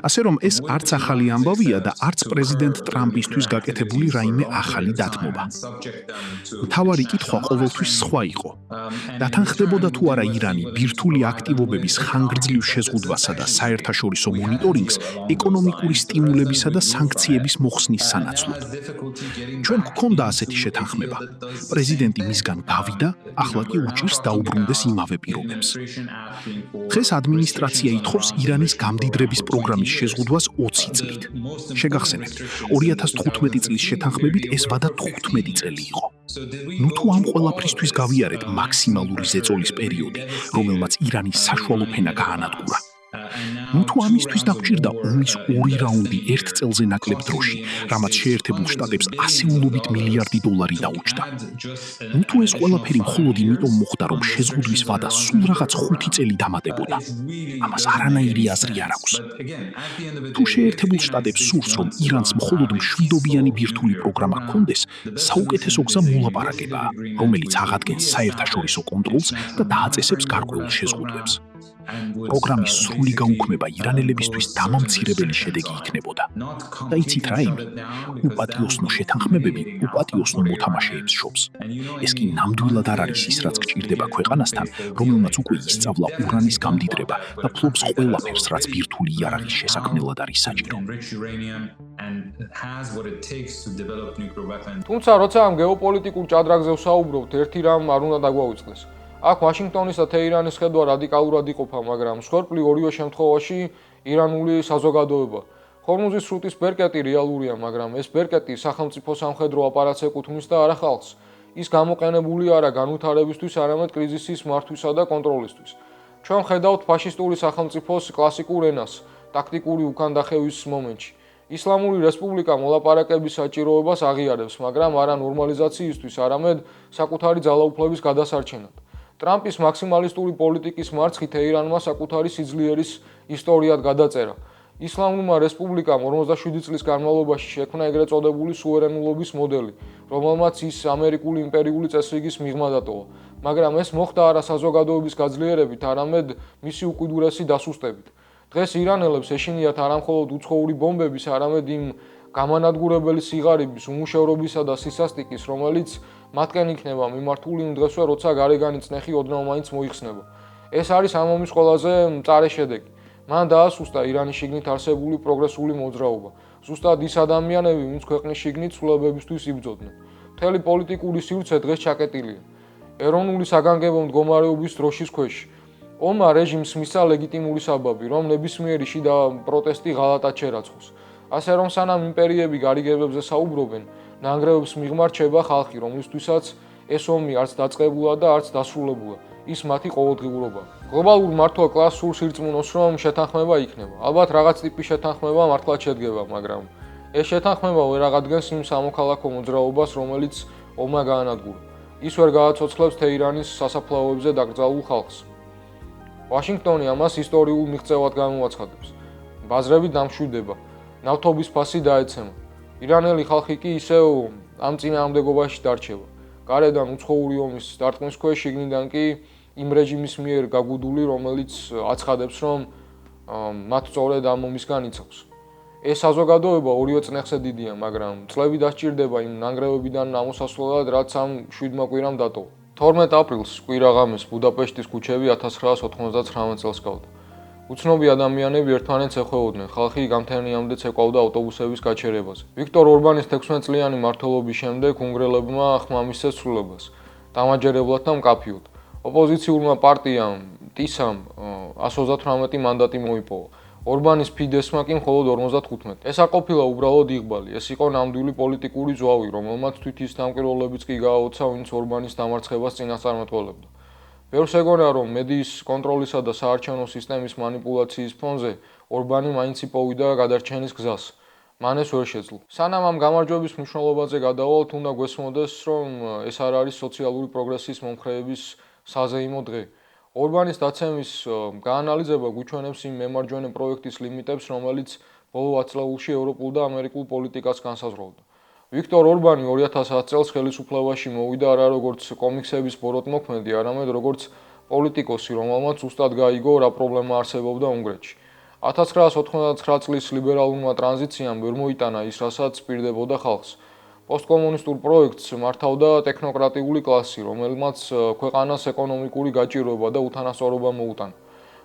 ასე რომ ეს არც ახალი ამბავია და არც პრეზიდენტ ტრამპისთვის გაკეთებული რაიმე ახალი დათმობა. მთავარი კითხვა ყოველთვის სხვა იყო. დათანხმდებოდა თუ არა ირანი ბირთვული აქტივობების ხანგრძლივ შეზღუდვასა და საერთაშორისო მონიტორინგს ეკონომიკური სტიმულებისა და სანქციების მოხსნის სანაცვლოდ. ჩვენ გვქონდა ასეთი შეთანხმება. პრეზიდენტი მისგან გავიდა, ახლა კი უჭირს დაუბრუნდეს იმავე პირობებს. დღეს ადმინისტრაცია ითხოვს ირანის გამდიდრების პროგრამის შეზღუდვას 20 წლით. შეგახსენებთ, 2015 წლის შეთანხმებით ეს ვადა 15 წელი იყო. ნუ თუ ამ ყველაფრისთვის გავიარეთ მაქსიმალური ზეწოლის პერიოდი, რომელმაც ირანის საშუალო ფენა გაანადგურა. ნუ თუ ამისთვის დაგჭირდა ომის 2 რაუნდი 1 წელზე ნაკლებ დროში, რამაც შეერთებულ შტატებს ასეულობით მილიარდი დოლარი დაუჭდა. ნუ თუ ეს ყველაფერი მხოლოდ იმიტომ მოხდა, რომ შეზღუდვის ვადა სულ რაღაც 5 წელი დამატებოდა. ამას არანაირი აზრი არ აქვს. თუ შეერთებულ შტატებს სურს, რომ ირანს მხოლოდ მშვიდობიანი ბირთვული პროგრამა ჰქონდეს, საუკეთესო გზა მოლაპარაკებაა, რომელიც აღადგენს საერთაშორისო კონტროლს და დააწესებს გარკვეულ შეზღუდვებს. პროგრამის სრული გაუქმება ირანელებისთვის დამამცირებელი შედეგი იქნებოდა. და იცით რა იმე? უპატიოსნო შეთანხმებები უპატიოსნო მოთამაშეებს შობს. ეს კი ნამდვილად არ არის ის, რაც გჭირდება ქვეყანასთან, რომელმაც უკვე ისწავლა ურანის გამდიდრება და ფლობს ყველაფერს, რაც ბირთვული იარაღის შესაქმნელად არის საჭირო. თუმცა, როცა ამ გეოპოლიტიკურ ჭადრაგზე ვსაუბრობთ, ერთი რამ არ უნდა დაგვაუწყდეს. აქ ვაშინგტონის და თეირანის ხედვა რადიკალურად იყოფა, მაგრამ მსხვერპლი ორივე შემთხვევაში ირანული საზოგადოება. ჰორმუზის სრუტის ბერკეტი რეალურია, მაგრამ ეს ბერკეტი სახელმწიფო სამხედრო აპარატს ეკუთვნის და არა ხალხს. ის გამოყენებული არა განვითარებისთვის, არამედ კრიზისის მართვისა და კონტროლისთვის. ჩვენ ხედავთ ფაშისტური სახელმწიფოს კლასიკურ ენას, ტაქტიკური უკანდახევის მომენტში. ისლამური რესპუბლიკა მოლაპარაკების საჭიროებას აღიარებს, მაგრამ არა ნორმალიზაციისთვის, არამედ საკუთარი ძალაუფლების გადასარჩენად. ტრამპის მაქსიმალისტური პოლიტიკის მარცხით თეირანმა საკუთარი სიძლიერის ისტორიად გადაწერა. ისლამურმა რესპუბლიკამ 47 წლის განმავლობაში შექმნა ეგრეთ წოდებული სუვერენულობის მოდელი, რომელმაც ის ამერიკული იმპერიული წესრიგის მიღმა დატოვა. მაგრამ ეს მოხდა არა საზოგადოების გაძლიერებით, არამედ მისი უკიდურესი დასუსტებით. დღეს ირანელებს ეშინიათ არა მხოლოდ უცხოური ბომბების, არამედ იმ გამანადგურებელი სიღარიბის, უმუშევრობისა და სისასტიკის, რომელიც მათკენ იქნება მიმართული იმ დღესვე, როცა გარეგანი წნეხი ოდნავ მაინც მოიხსნება. ეს არის ამ ომის ყველაზე მწარე შედეგი. მან დაასუსტა ირანის შიგნით არსებული პროგრესული მოძრაობა. ზუსტად ის ადამიანები, ვინც ქვეყნის შიგნით ცვლილებებისთვის იბრძოდნენ. მთელი პოლიტიკური სივრცე დღეს ჩაკეტილია. ეროვნული საგანგებო მდგომარეობის დროშის ქვეშ. ომმა რეჟიმს მისცა ლეგიტიმური საბაბი, რომ ნებისმიერი შიდა პროტესტი ღალატად შერაცხოს. ასე რომ სანამ იმპერიები გარიგებებზე საუბრობენ, ნანგრევებს მიღმა რჩება ხალხი, რომლისთვისაც ეს ომი არც დაწყებულა და არც დასრულებულა. ის მათი ყოველდღიურობაა. გლობალურ მართვა კლასს სურს ირწმუნოს, რომ შეთანხმება იქნება. ალბათ რაღაც ტიპის შეთანხმება მართლაც შედგება, მაგრამ ეს შეთანხმება ვერ აღადგენს იმ სამოქალაქო მოძრაობას, რომელიც ომმა გაანადგურა. ის ვერ გააცოცხლებს თეირანის სასაფლაოებზე დაკრძალულ ხალხს. ვაშინგტონი ამას ისტორიულ მიღწევად გამოაცხადებს. ბაზრები დამშვიდება, ნავთობის ფასი დაეცემა. ირანელი ხალხი კი ისევ ამ წინააღმდეგობაში დარჩება. გარედან უცხოური ომის დარტყმის ქვეშ, შიგნიდან კი იმ რეჟიმის მიერ გაგუდული, რომელიც აცხადებს, რომ მათ სწორედ ამ ომისგან იცავს. ეს საზოგადოება ორივე წნეხზე დიდია, მაგრამ წლები დასჭირდება იმ ნანგრევებიდან ამოსასვლელად, რაც ამ 7 კვირამ დატოვა. 12 აპრილს კვირაღამეს ბუდაპეშტის ქუჩები 1999 წელს გავდა. უცნობი ადამიანები ერთმანეთს ეხვეოდნენ, ხალხი გამთენიამდე ცეკვავდა ავტობუსების გაჩერებაზე. ვიქტორ ორბანის 16 წლიანი მმართველობის შემდეგ უნგრელებმა ხმამისცეს ცვლილებას, დამაჯერებლად და მკაფიოდ. ოპოზიციურმა პარტიამ ტისამ 138 მანდატი მოიპოვა. ორბანის ფიდესმა კი მხოლოდ 55. ეს არ ყოფილა უბრალოდ იღბალი, ეს იყო ნამდვილი პოლიტიკური ზვავი, რომელმაც თვითისდამკვირვებლებიც კი გააოცა, ვინც ორბანის დამარცხებას წინასწარმეტყველებდა. ბევრს ეგონა, რომ მედიის კონტროლისა და საარჩევნო სისტემის манипуляციის ფონზე ორბანი მაინც იპოვიდა გადარჩენის გზას. მან ეს ვერ შეძლო. სანამ ამ გამარჯვების მნიშვნელობაზე გადავალთ, უნდა გვესმოდეს, რომ ეს არ არის სოციალური პროგრესის მომხრეების საზეიმო დღე. ორბანის დაცემის გაანალიზება გვიჩვენებს იმ მემარჯვენე პროექტის ლიმიტებს, რომელიც ბოლო 10 წლებში ევროპულ და ამერიკულ პოლიტიკას განსაზღვრავდა. ვიქტორ ორბანი 2010 წელს ხელისუფლებაში მოვიდა არა როგორც კომიქსების ბოროტმოქმედი, არამედ როგორც პოლიტიკოსი, რომელმაც უსტად გაიგო, რა პრობლემა არსებობდა უნგრეთში. 1999 წლის ლიბერალურმა ტრანზიციამ ვერ მოიტანა ის, რასაც პირდებოდა ხალხს. პოსტკომუნისტურ პროექტს მართავდა ტექნოკრატიული კლასი, რომელმაც ქვეყანას ეკონომიკური გაჭირვება და უთანასწორობა მოუტანა.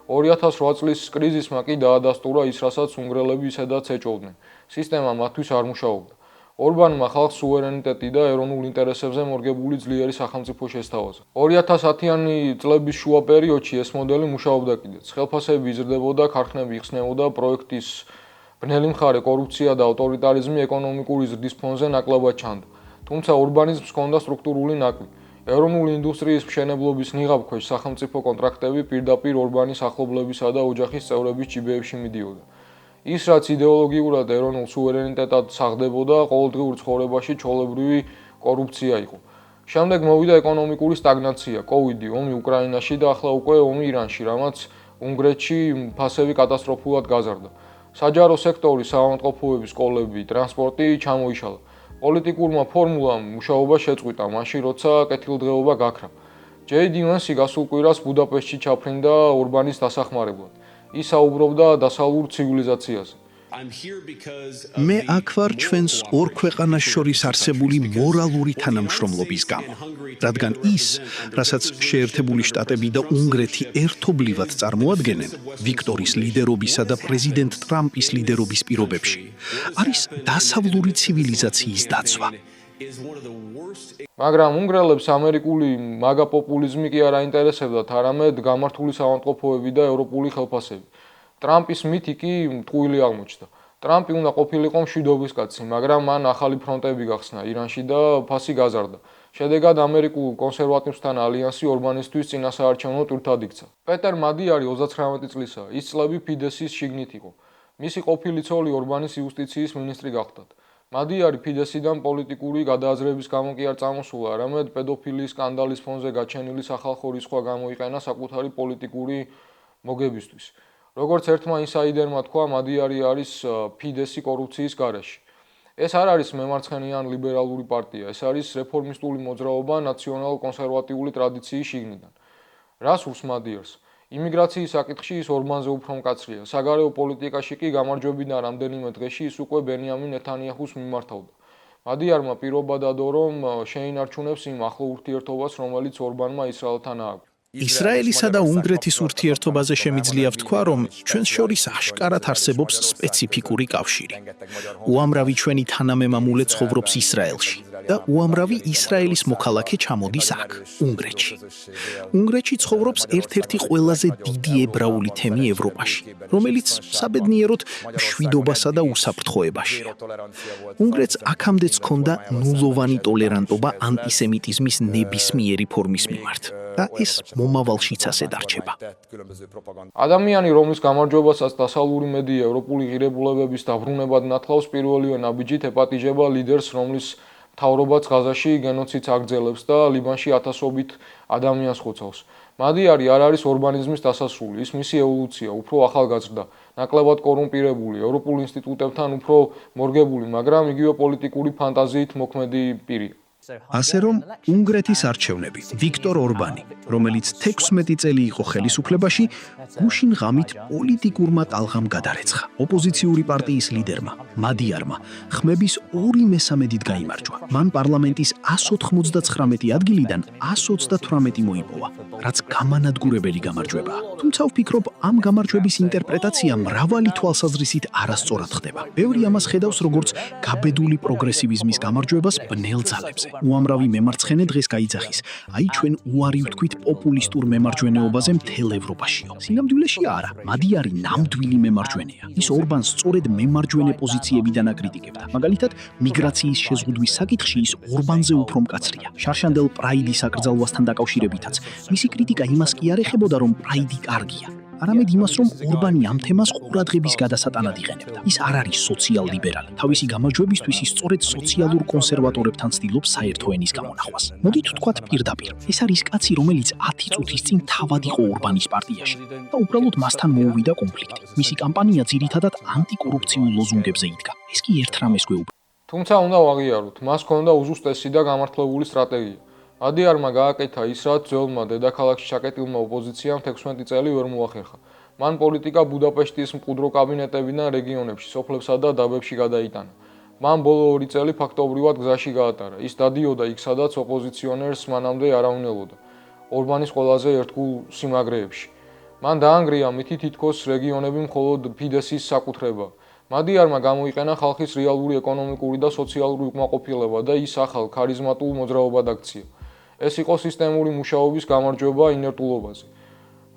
2008 წლის კრიზისმა კი დაადასტურა ის, რასაც უნგრელები ისედაც ეჭვობდნენ. სისტემა მათთვის არ მუშაობდა. ორბანმა ხალხს სუვერენიტეტი და ეროვნულ ინტერესებზე მორგებული ძლიერი სახელმწიფო შესთავაზა. 2010-იანი წლების შუა პერიოდში ეს მოდელი მუშაობდა კიდეც. ხელფასები იზრდებოდა, ქარხნები იხსნებოდა, პროექტის ბნელი მხარე კორუფცია და ავტორიტარიზმი ეკონომიკური ზრდის ფონზე ნაკლებად ჩანდა. თუმცა ორბანიზმს ჰქონდა სტრუქტურული ნაკლი. ეროვნული ინდუსტრიის მშენებლობის ნიღაბ ქვეშ სახელმწიფო კონტრაქტები პირდაპირ ორბანის ახლობლებისა და ოჯახის წევრების ჯიბეებში მიდიოდა. ის, რაც იდეოლოგიურად ეროვნულ სუვერენიტეტად საღდებოდა, ყოველდღიურ ცხოვრებაში ჩვეულებრივი კორუფცია იყო. შემდეგ მოვიდა ეკონომიკური სტაგნაცია, კოვიდი, ომი უკრაინაში და ახლა უკვე ომი ირანში, რამაც უნგრეთში ფასები კატასტროფულად გაზარდა. საჯარო სექტორი, საავადმყოფოები, სკოლები, ტრანსპორტი ჩამოიშალა. პოლიტიკურმა ფორმულამ მუშაობა შეწყვიტა, მაშინ როცა კეთილდღეობა გაქრა. ჯეიდი ვენსი გასულ კვირას ბუდაპეშტში ჩაფრინდა ორბანის დასახმარებლად. ის საუბრობდა დასავლურ ცივილიზაციაზე. მე აქ ვარ ჩვენს ორ ქვეყანას შორის არსებული მორალური თანამშრომლობის გამო, რადგან ის, რასაც შეერთებული შტატები და უნგრეთი ერთობლივად წარმოადგენენ, ვიქტორის ლიდერობისა და პრეზიდენტ ტრამპის ლიდერობის პირობებში, არის დასავლური ცივილიზაციის დაცვა. მაგრამ უნგრელებს ამერიკული მაგა პოპულიზმი კი არ აინტერესებდათ, არამედ გამართული საავადმყოფოები და ევროპული ხელფასები. ტრამპის მითი კი მტყუილი აღმოჩნდა. ტრამპი უნდა ყოფილიყო მშვიდობის კაცი, მაგრამ მან ახალი ფრონტები გახსნა ირანში და ფასი გაზარდა. შედეგად ამერიკულ კონსერვატივსთან ალიანსი ორბანისთვის წინასაარჩევნო ტურთად იქცა. პეტერ მადიარი 39 წლისაა, ის წლები ფიდესის შიგნით იყო. მისი ყოფილი ცოლი ორბანის იუსტიციის მინისტრი გახდათ. მადიარი ფიდესიდან პოლიტიკური გადააზრების გამო კი არ წამოსულა, არამედ პედოფილიის სკანდალის ფონზე გაჩენილი სახალხო რისხვა გამოიყენა საკუთარი პოლიტიკური მოგებისთვის. როგორც ერთმა ინსაიდერმა თქვა, მადიარი არის ფიდესი კორუფციის გარეშე. ეს არ არის მემარცხენე ან ლიბერალური პარტია, ეს არის რეფორმისტული მოძრაობა ნაციონალ-კონსერვატიული ტრადიციის შიგნიდან. რას ურს მადიარს? იმიგრაციის საკითხში ის ორბანზე უფრო მკაცრია. საგარეო პოლიტიკაში კი გამარჯვებიდან რამდენიმე დღეში ის უკვე ბენიამინ ნეთანიაჰუს მიმართავდა. მადიარმა პირობა დადო, რომ შეინარჩუნებს იმ ახლო ურთიერთობას, რომელიც ორბანმა ისრაელთან ააგო. ისრაელისა და უნგრეთის ურთიერთობაზე შემიძლია ვთქვა, რომ ჩვენს შორის აშკარად არსებობს სპეციფიკური კავშირი. უამრავი ჩვენი თანამემამულე ცხოვრობს ისრაელში და უამრავი ისრაელის მოქალაქე ჩამოდის აქ, უნგრეთში. უნგრეთში ცხოვრობს ერთ-ერთი ყველაზე დიდი ებრაული თემი ევროპაში, რომელიც საბედნიეროდ მშვიდობასა და უსაფრთხოებაშია. უნგრეთს აქამდეც ჰქონდა ნულოვანი ტოლერანტობა ანტისემიტიზმის ნებისმიერი ფორმის მიმართ. და ეს მომავალშიც ასე დარჩება. ადამიანი, რომლის გამარჯვებასაც დასავლური მედია ევროპული ღირებულებების დაბრუნებად ნათლავს, პირველივე ნაბიჯით ეპატიჟება ლიდერს, რომლის მთავრობაც ღაზაში გენოციდს აგრძელებს და ლიბანში ათასობით ადამიანს ხოცავს. მადიარი არ არის ორბანიზმის დასასრული, ის მისი ევოლუცია, უფრო ახალგაზრდა, ნაკლებად კორუმპირებული, ევროპულ ინსტიტუტებთან უფრო მორგებული, მაგრამ იგივე პოლიტიკური ფანტაზიით მოქმედი პირია. ასე რომ უნგრეთის არჩევნები ვიქტორ ორბანი, რომელიც 16 წელი იყო ხელისუფლებაში, გუშინ ღამით პოლიტიკურმა ტალღამ გადარეცხა. ოპოზიციური პარტიის ლიდერმა, მადიარმა, ხმების 2/3-ით გაიმარჯვა. მან პარლამენტის 199 ადგილიდან 138 მოიპოვა, რაც გამანადგურებელი გამარჯვებაა. თუმცა ვფიქრობ, ამ გამარჯვების ინტერპრეტაცია მრავალი თვალსაზრისით არასწორად ხდება. ბევრი ამას ხედავს როგორც გაბედული პროგრესივიზმის გამარჯვებას ბნელ ძალებზე. უამრავი მემარცხენე დღეს გაიძახის. აი ჩვენ უარი ვთქვით პოპულისტურ მემარჯვენეობაზე მთელ ევროპაშიო. სინამდვილეში არა, მადიარი ნამდვილი მემარჯვენეა. ის ორბანს სწორედ მემარჯვენე პოზიციებიდან აკრიტიკებდა. მაგალითად, მიგრაციის შეზღუდვის საკითხში ის ორბანზე უფრო მკაცრია. შარშანდელ პრაიდის აკრძალვასთან დაკავშირებითაც მისი კრიტიკა იმას კი არ ეხებოდა, რომ პრაიდი კარგია. არამედ იმას, რომ ორბანი ამ თემას ყურადღების გადასატანად იყენებდა. ის არ არის სოციალ-ლიბერალი. თავისი გამარჯვებისთვის ის სწორედ სოციალურ კონსერვატორებთან ცდილობს საერთო ენის გამონახვას. მოდით ვთქვათ პირდაპირ, ეს არის კაცი, რომელიც 10 წუთის წინ თავად იყო ორბანის პარტიაში და უბრალოდ მასთან მოუვიდა კონფლიქტი. მისი კამპანია ძირითადად ანტიკორუფციულ ლოზუნგებზე იდგა. ეს კი ერთ რამეს გვეუბნება. თუმცა უნდა ვაღიაროთ, მას ჰქონდა უზუსტესი და გამართლებული სტრატეგია. მადიარმა გააკეთა ის, რაც ძველმა დედაქალაქში ჩაკეტილმა ოპოზიციამ 16 წელი ვერ მოახერხა. მან პოლიტიკა ბუდაპეშტის მყუდრო კაბინეტებიდან რეგიონებში, სოფლებსა და დაბებში გადაიტანა. მან ბოლო 2 წელი ფაქტობრივად გზაში გაატარა. ის დადიოდა იქ, სადაც ოპოზიციონერს მანამდე არავინ ელოდა. ორბანის ყველაზე ერთგულ სიმაგრეებში. მან დაანგრია მითი თითქოს რეგიონები მხოლოდ ფიდესის საკუთრება. მადიარმა გამოიყენა ხალხის რეალური ეკონომიკური და სოციალური უკმაყოფილება და ის ახალ ქარიზმატულ მოძრაობად აქცია. ეს იყო სისტემური მუშაობის გამარჯვება ინერტულობაზე.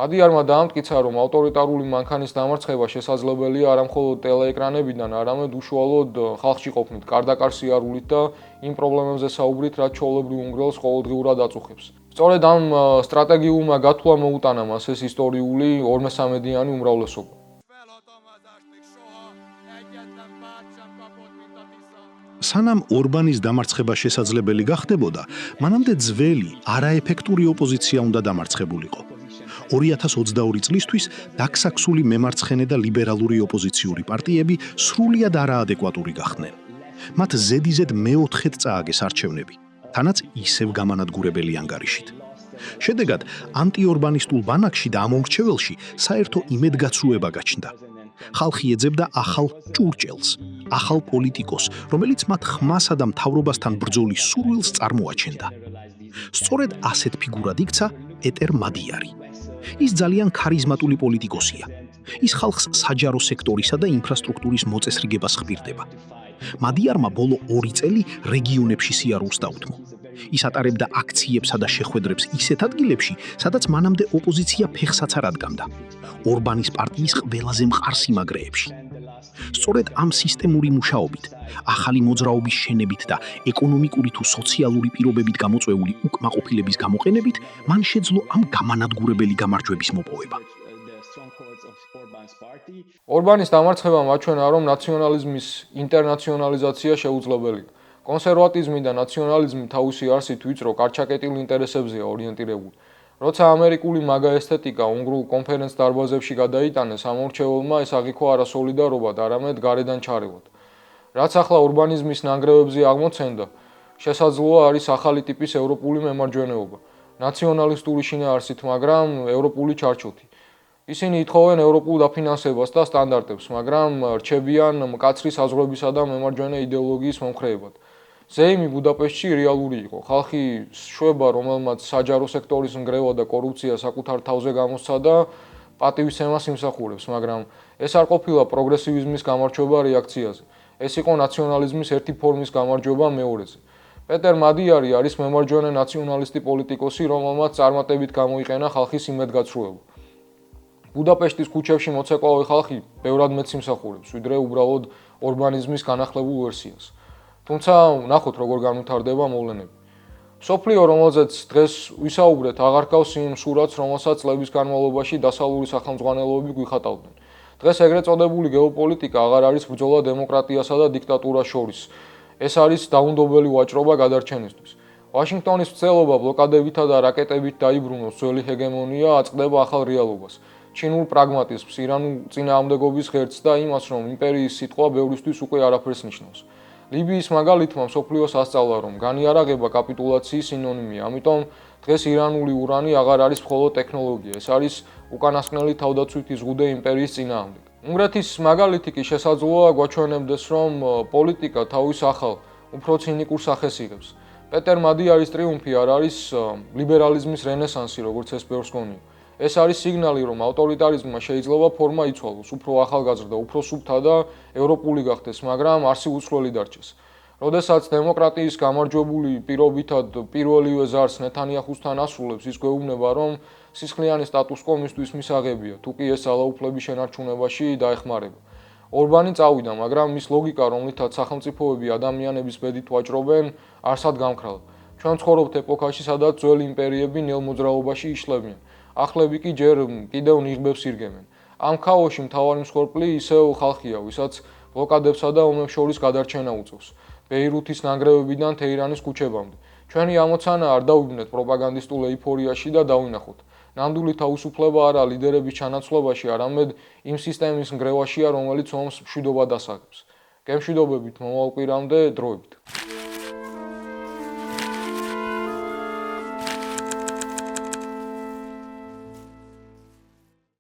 მადიარმა დაამტკიცა, რომ ავტორიტარული მანქანის დამარცხება შესაძლებელია არა მხოლოდ ტელეეკრანებიდან, არამედ უშუალოდ ხალხში ყოფნით, კარდაკარ სიარულით და იმ პრობლემებზე საუბრით, რაც ჩვეულებრივ უნგრელს ყოველდღიურად აწუხებს. სწორედ ამ სტრატეგიულმა გათვლა მოუტანა მას ეს ისტორიული 2/3-იანი უმრავლესობა. სანამ ორბანის დამარცხება შესაძლებელი გახდებოდა, მანამდე ძველი, არაეფექტური ოპოზიცია უნდა დამარცხებულიყო. 2022 წლისთვის დაქსაქსული მემარცხენე და ლიბერალური ოპოზიციური პარტიები სრულიად არაადეკვატური გახდნენ. მათ ზედიზედ მეოთხედ წააგეს არჩევნები, თანაც ისევ გამანადგურებელი ანგარიშით. შედეგად, ანტიორბანისტულ ბანაკში და ამ მომრჩეველში საერთო იმედგაცრუება გაჩნდა. ხალხი ეძებდა ახალ ჭურჭელს, ახალ პოლიტიკოს, რომელიც მათ ხმასა და მთავრობასთან ბრძოლის სურვილს წარმოაჩენდა. სწორედ ასეთ ფიგურად იქცა პეტერ მადიარი. ის ძალიან ქარიზმატული პოლიტიკოსია. ის ხალხს საჯარო სექტორისა და ინფრასტრუქტურის მოწესრიგებას ხპირდება. მადიარმა ბოლო 2 წელი რეგიონებში სიარულს დაუთმო. ის ატარებდა აქციებსა და შეხვედრებს ისეთ ადგილებში, სადაც მანამდე ოპოზიცია ფეხსაც არ ადგამდა. ორბანის პარტიის ყველაზე მყარ სიმაგრეებში. სწორედ ამ სისტემური მუშაობით, ახალი მოძრაობის შენებით და ეკონომიკური თუ სოციალური პირობებით გამოწვეული უკმაყოფილების გამოყენებით, მან შეძლო ამ გამანადგურებელი გამარჯვების მოპოვება. ორბანის დამარცხებამ აჩვენა, რომ ნაციონალიზმის ინტერნაციონალიზაცია შეუძლებელია. კონსერვატიზმი და ნაციონალიზმი თავისი არსით ვიწრო, კარჩაკეტილ ინტერესებზეა ორიენტირებული. როცა ამერიკული მაგა ესთეტიკა უნგრულ კონფერენც დარბაზებში გადაიტანეს, ამორჩეველმა ეს აღიქვა არა სოლიდარობად, არამედ გარედან ჩარევად. რაც ახლა ორბანიზმის ნანგრევებზე აღმოცენდა, შესაძლოა არის ახალი ტიპის ევროპული მემარჯვენეობა, ნაციონალისტური შინაარსით, მაგრამ ევროპული ჩარჩოთი. ისინი ითხოვენ ევროპულ დაფინანსებას და სტანდარტებს, მაგრამ რჩებიან მკაცრი საზღვრებისა და მემარჯვენე იდეოლოგიის მომხრეებად. ზეიმი ბუდაპეშტში რეალური იყო. ხალხი შვება, რომელმაც საჯარო სექტორის ნგრევა და კორუფცია საკუთარ თავზე გამოსცა და პატივისცემას იმსახურებს, მაგრამ ეს არ ყოფილა პროგრესივიზმის გამარჯვება რეაქციაზე. ეს იყო ნაციონალიზმის ერთი ფორმის გამარჯვება მეორეზე. პეტერ მადიარი არის მემარჯვენე ნაციონალისტი პოლიტიკოსი, რომელმაც წარმატებით გამოიყენა ხალხის იმედგაცრუება. ბუდაპეშტის ქუჩებში მოცეკვავე ხალხი ბევრად მეც იმსახურებს, ვიდრე უბრალოდ ორბანიზმის განახლებულ ვერსიას. თუმცა ნახოთ, როგორ განვითარდება მოვლენები. მსოფლიო, რომელზეც დღეს ვისაუბრეთ, აღარ გავს იმ სურათს, რომელსაც წლების განმავლობაში დასავლური სახელმძღვანელოები გვიხატავდნენ. დღეს ეგრეთ წოდებული გეოპოლიტიკა აღარ არის ბრძოლა დემოკრატიასა და დიქტატურას შორის. ეს არის დაუნდობელი ვაჭრობა გადარჩენისთვის. ვაშინგტონის მცდელობა ბლოკადებითა და რაკეტებით დაიბრუნოს ძველი ჰეგემონია აწყდება ახალ რეალობას. ჩინურ პრაგმატიზმს, ირანულ წინააღმდეგობის ღერწს და იმას, რომ იმპერიის სიტყვა ბევრისთვის უკვე არაფერს ნიშნავს. ლიბიის მაგალითმა მსოფლიოს ასწავლა, რომ განიარაღება კაპიტულაციის სინონიმია, ამიტომ დღეს ირანული ურანი აღარ არის მხოლოდ ტექნოლოგია, ეს არის უკანასკნელი თავდაცვითი ზღუდე იმპერიის წინააღმდეგ. უნგრეთის მაგალითი კი შესაძლოა გვაჩვენებდეს, რომ პოლიტიკა თავის ახალ, უფრო ცინიკურ სახეს იღებს. პეტერ მადიარის ტრიუმფი არ არის ლიბერალიზმის რენესანსი, როგორც ეს ბევრს გონია. ეს არის სიგნალი, რომ ავტორიტარიზმმა შეიძლება ფორმა იცვალოს, უფრო ახალგაზრდა, უფრო სუფთა და ევროპული გახდეს, მაგრამ არსი უცვლელი დარჩეს. როდესაც დემოკრატიის გამარჯვებული პირობითად პირველივე ზარს ნეთანიაჰუსთან ასრულებს, ის გვეუბნება, რომ სისხლიანი სტატუს-კვო მისთვის მისაღებია, თუ კი ეს ძალაუფლების შენარჩუნებაში დაეხმარება. ორბანი წავიდა, მაგრამ მის ლოგიკა, რომლითაც სახელმწიფოები ადამიანების ბედით ვაჭრობენ, არსად გამქრალა. ჩვენ ვცხოვრობთ ეპოქაში, სადაც ძველი იმპერიები ნელ მოძრაობაში იშლებიან. ახლები კი ჯერ კიდევ ნიღბებს ირგემენ. ამ ქაოსში მთავარი მსხვერპლი ისევ ხალხია, ვისაც ბლოკადებსა და ომებს შორის გადარჩენა უწევს. ბეირუთის ნანგრევებიდან თეირანის ქუჩებამდე. ჩვენი ამოცანა არ დავიბნეთ პროპაგანდისტულ ეიფორიაში და დავინახოთ. ნამდვილი თავისუფლება არა ლიდერების ჩანაცვლებაში, არამედ იმ სისტემის ნგრევაშია, რომელიც ომს მშვიდობად ასაღებს. გემშვიდობებით მომავალ კვირამდე დროებით.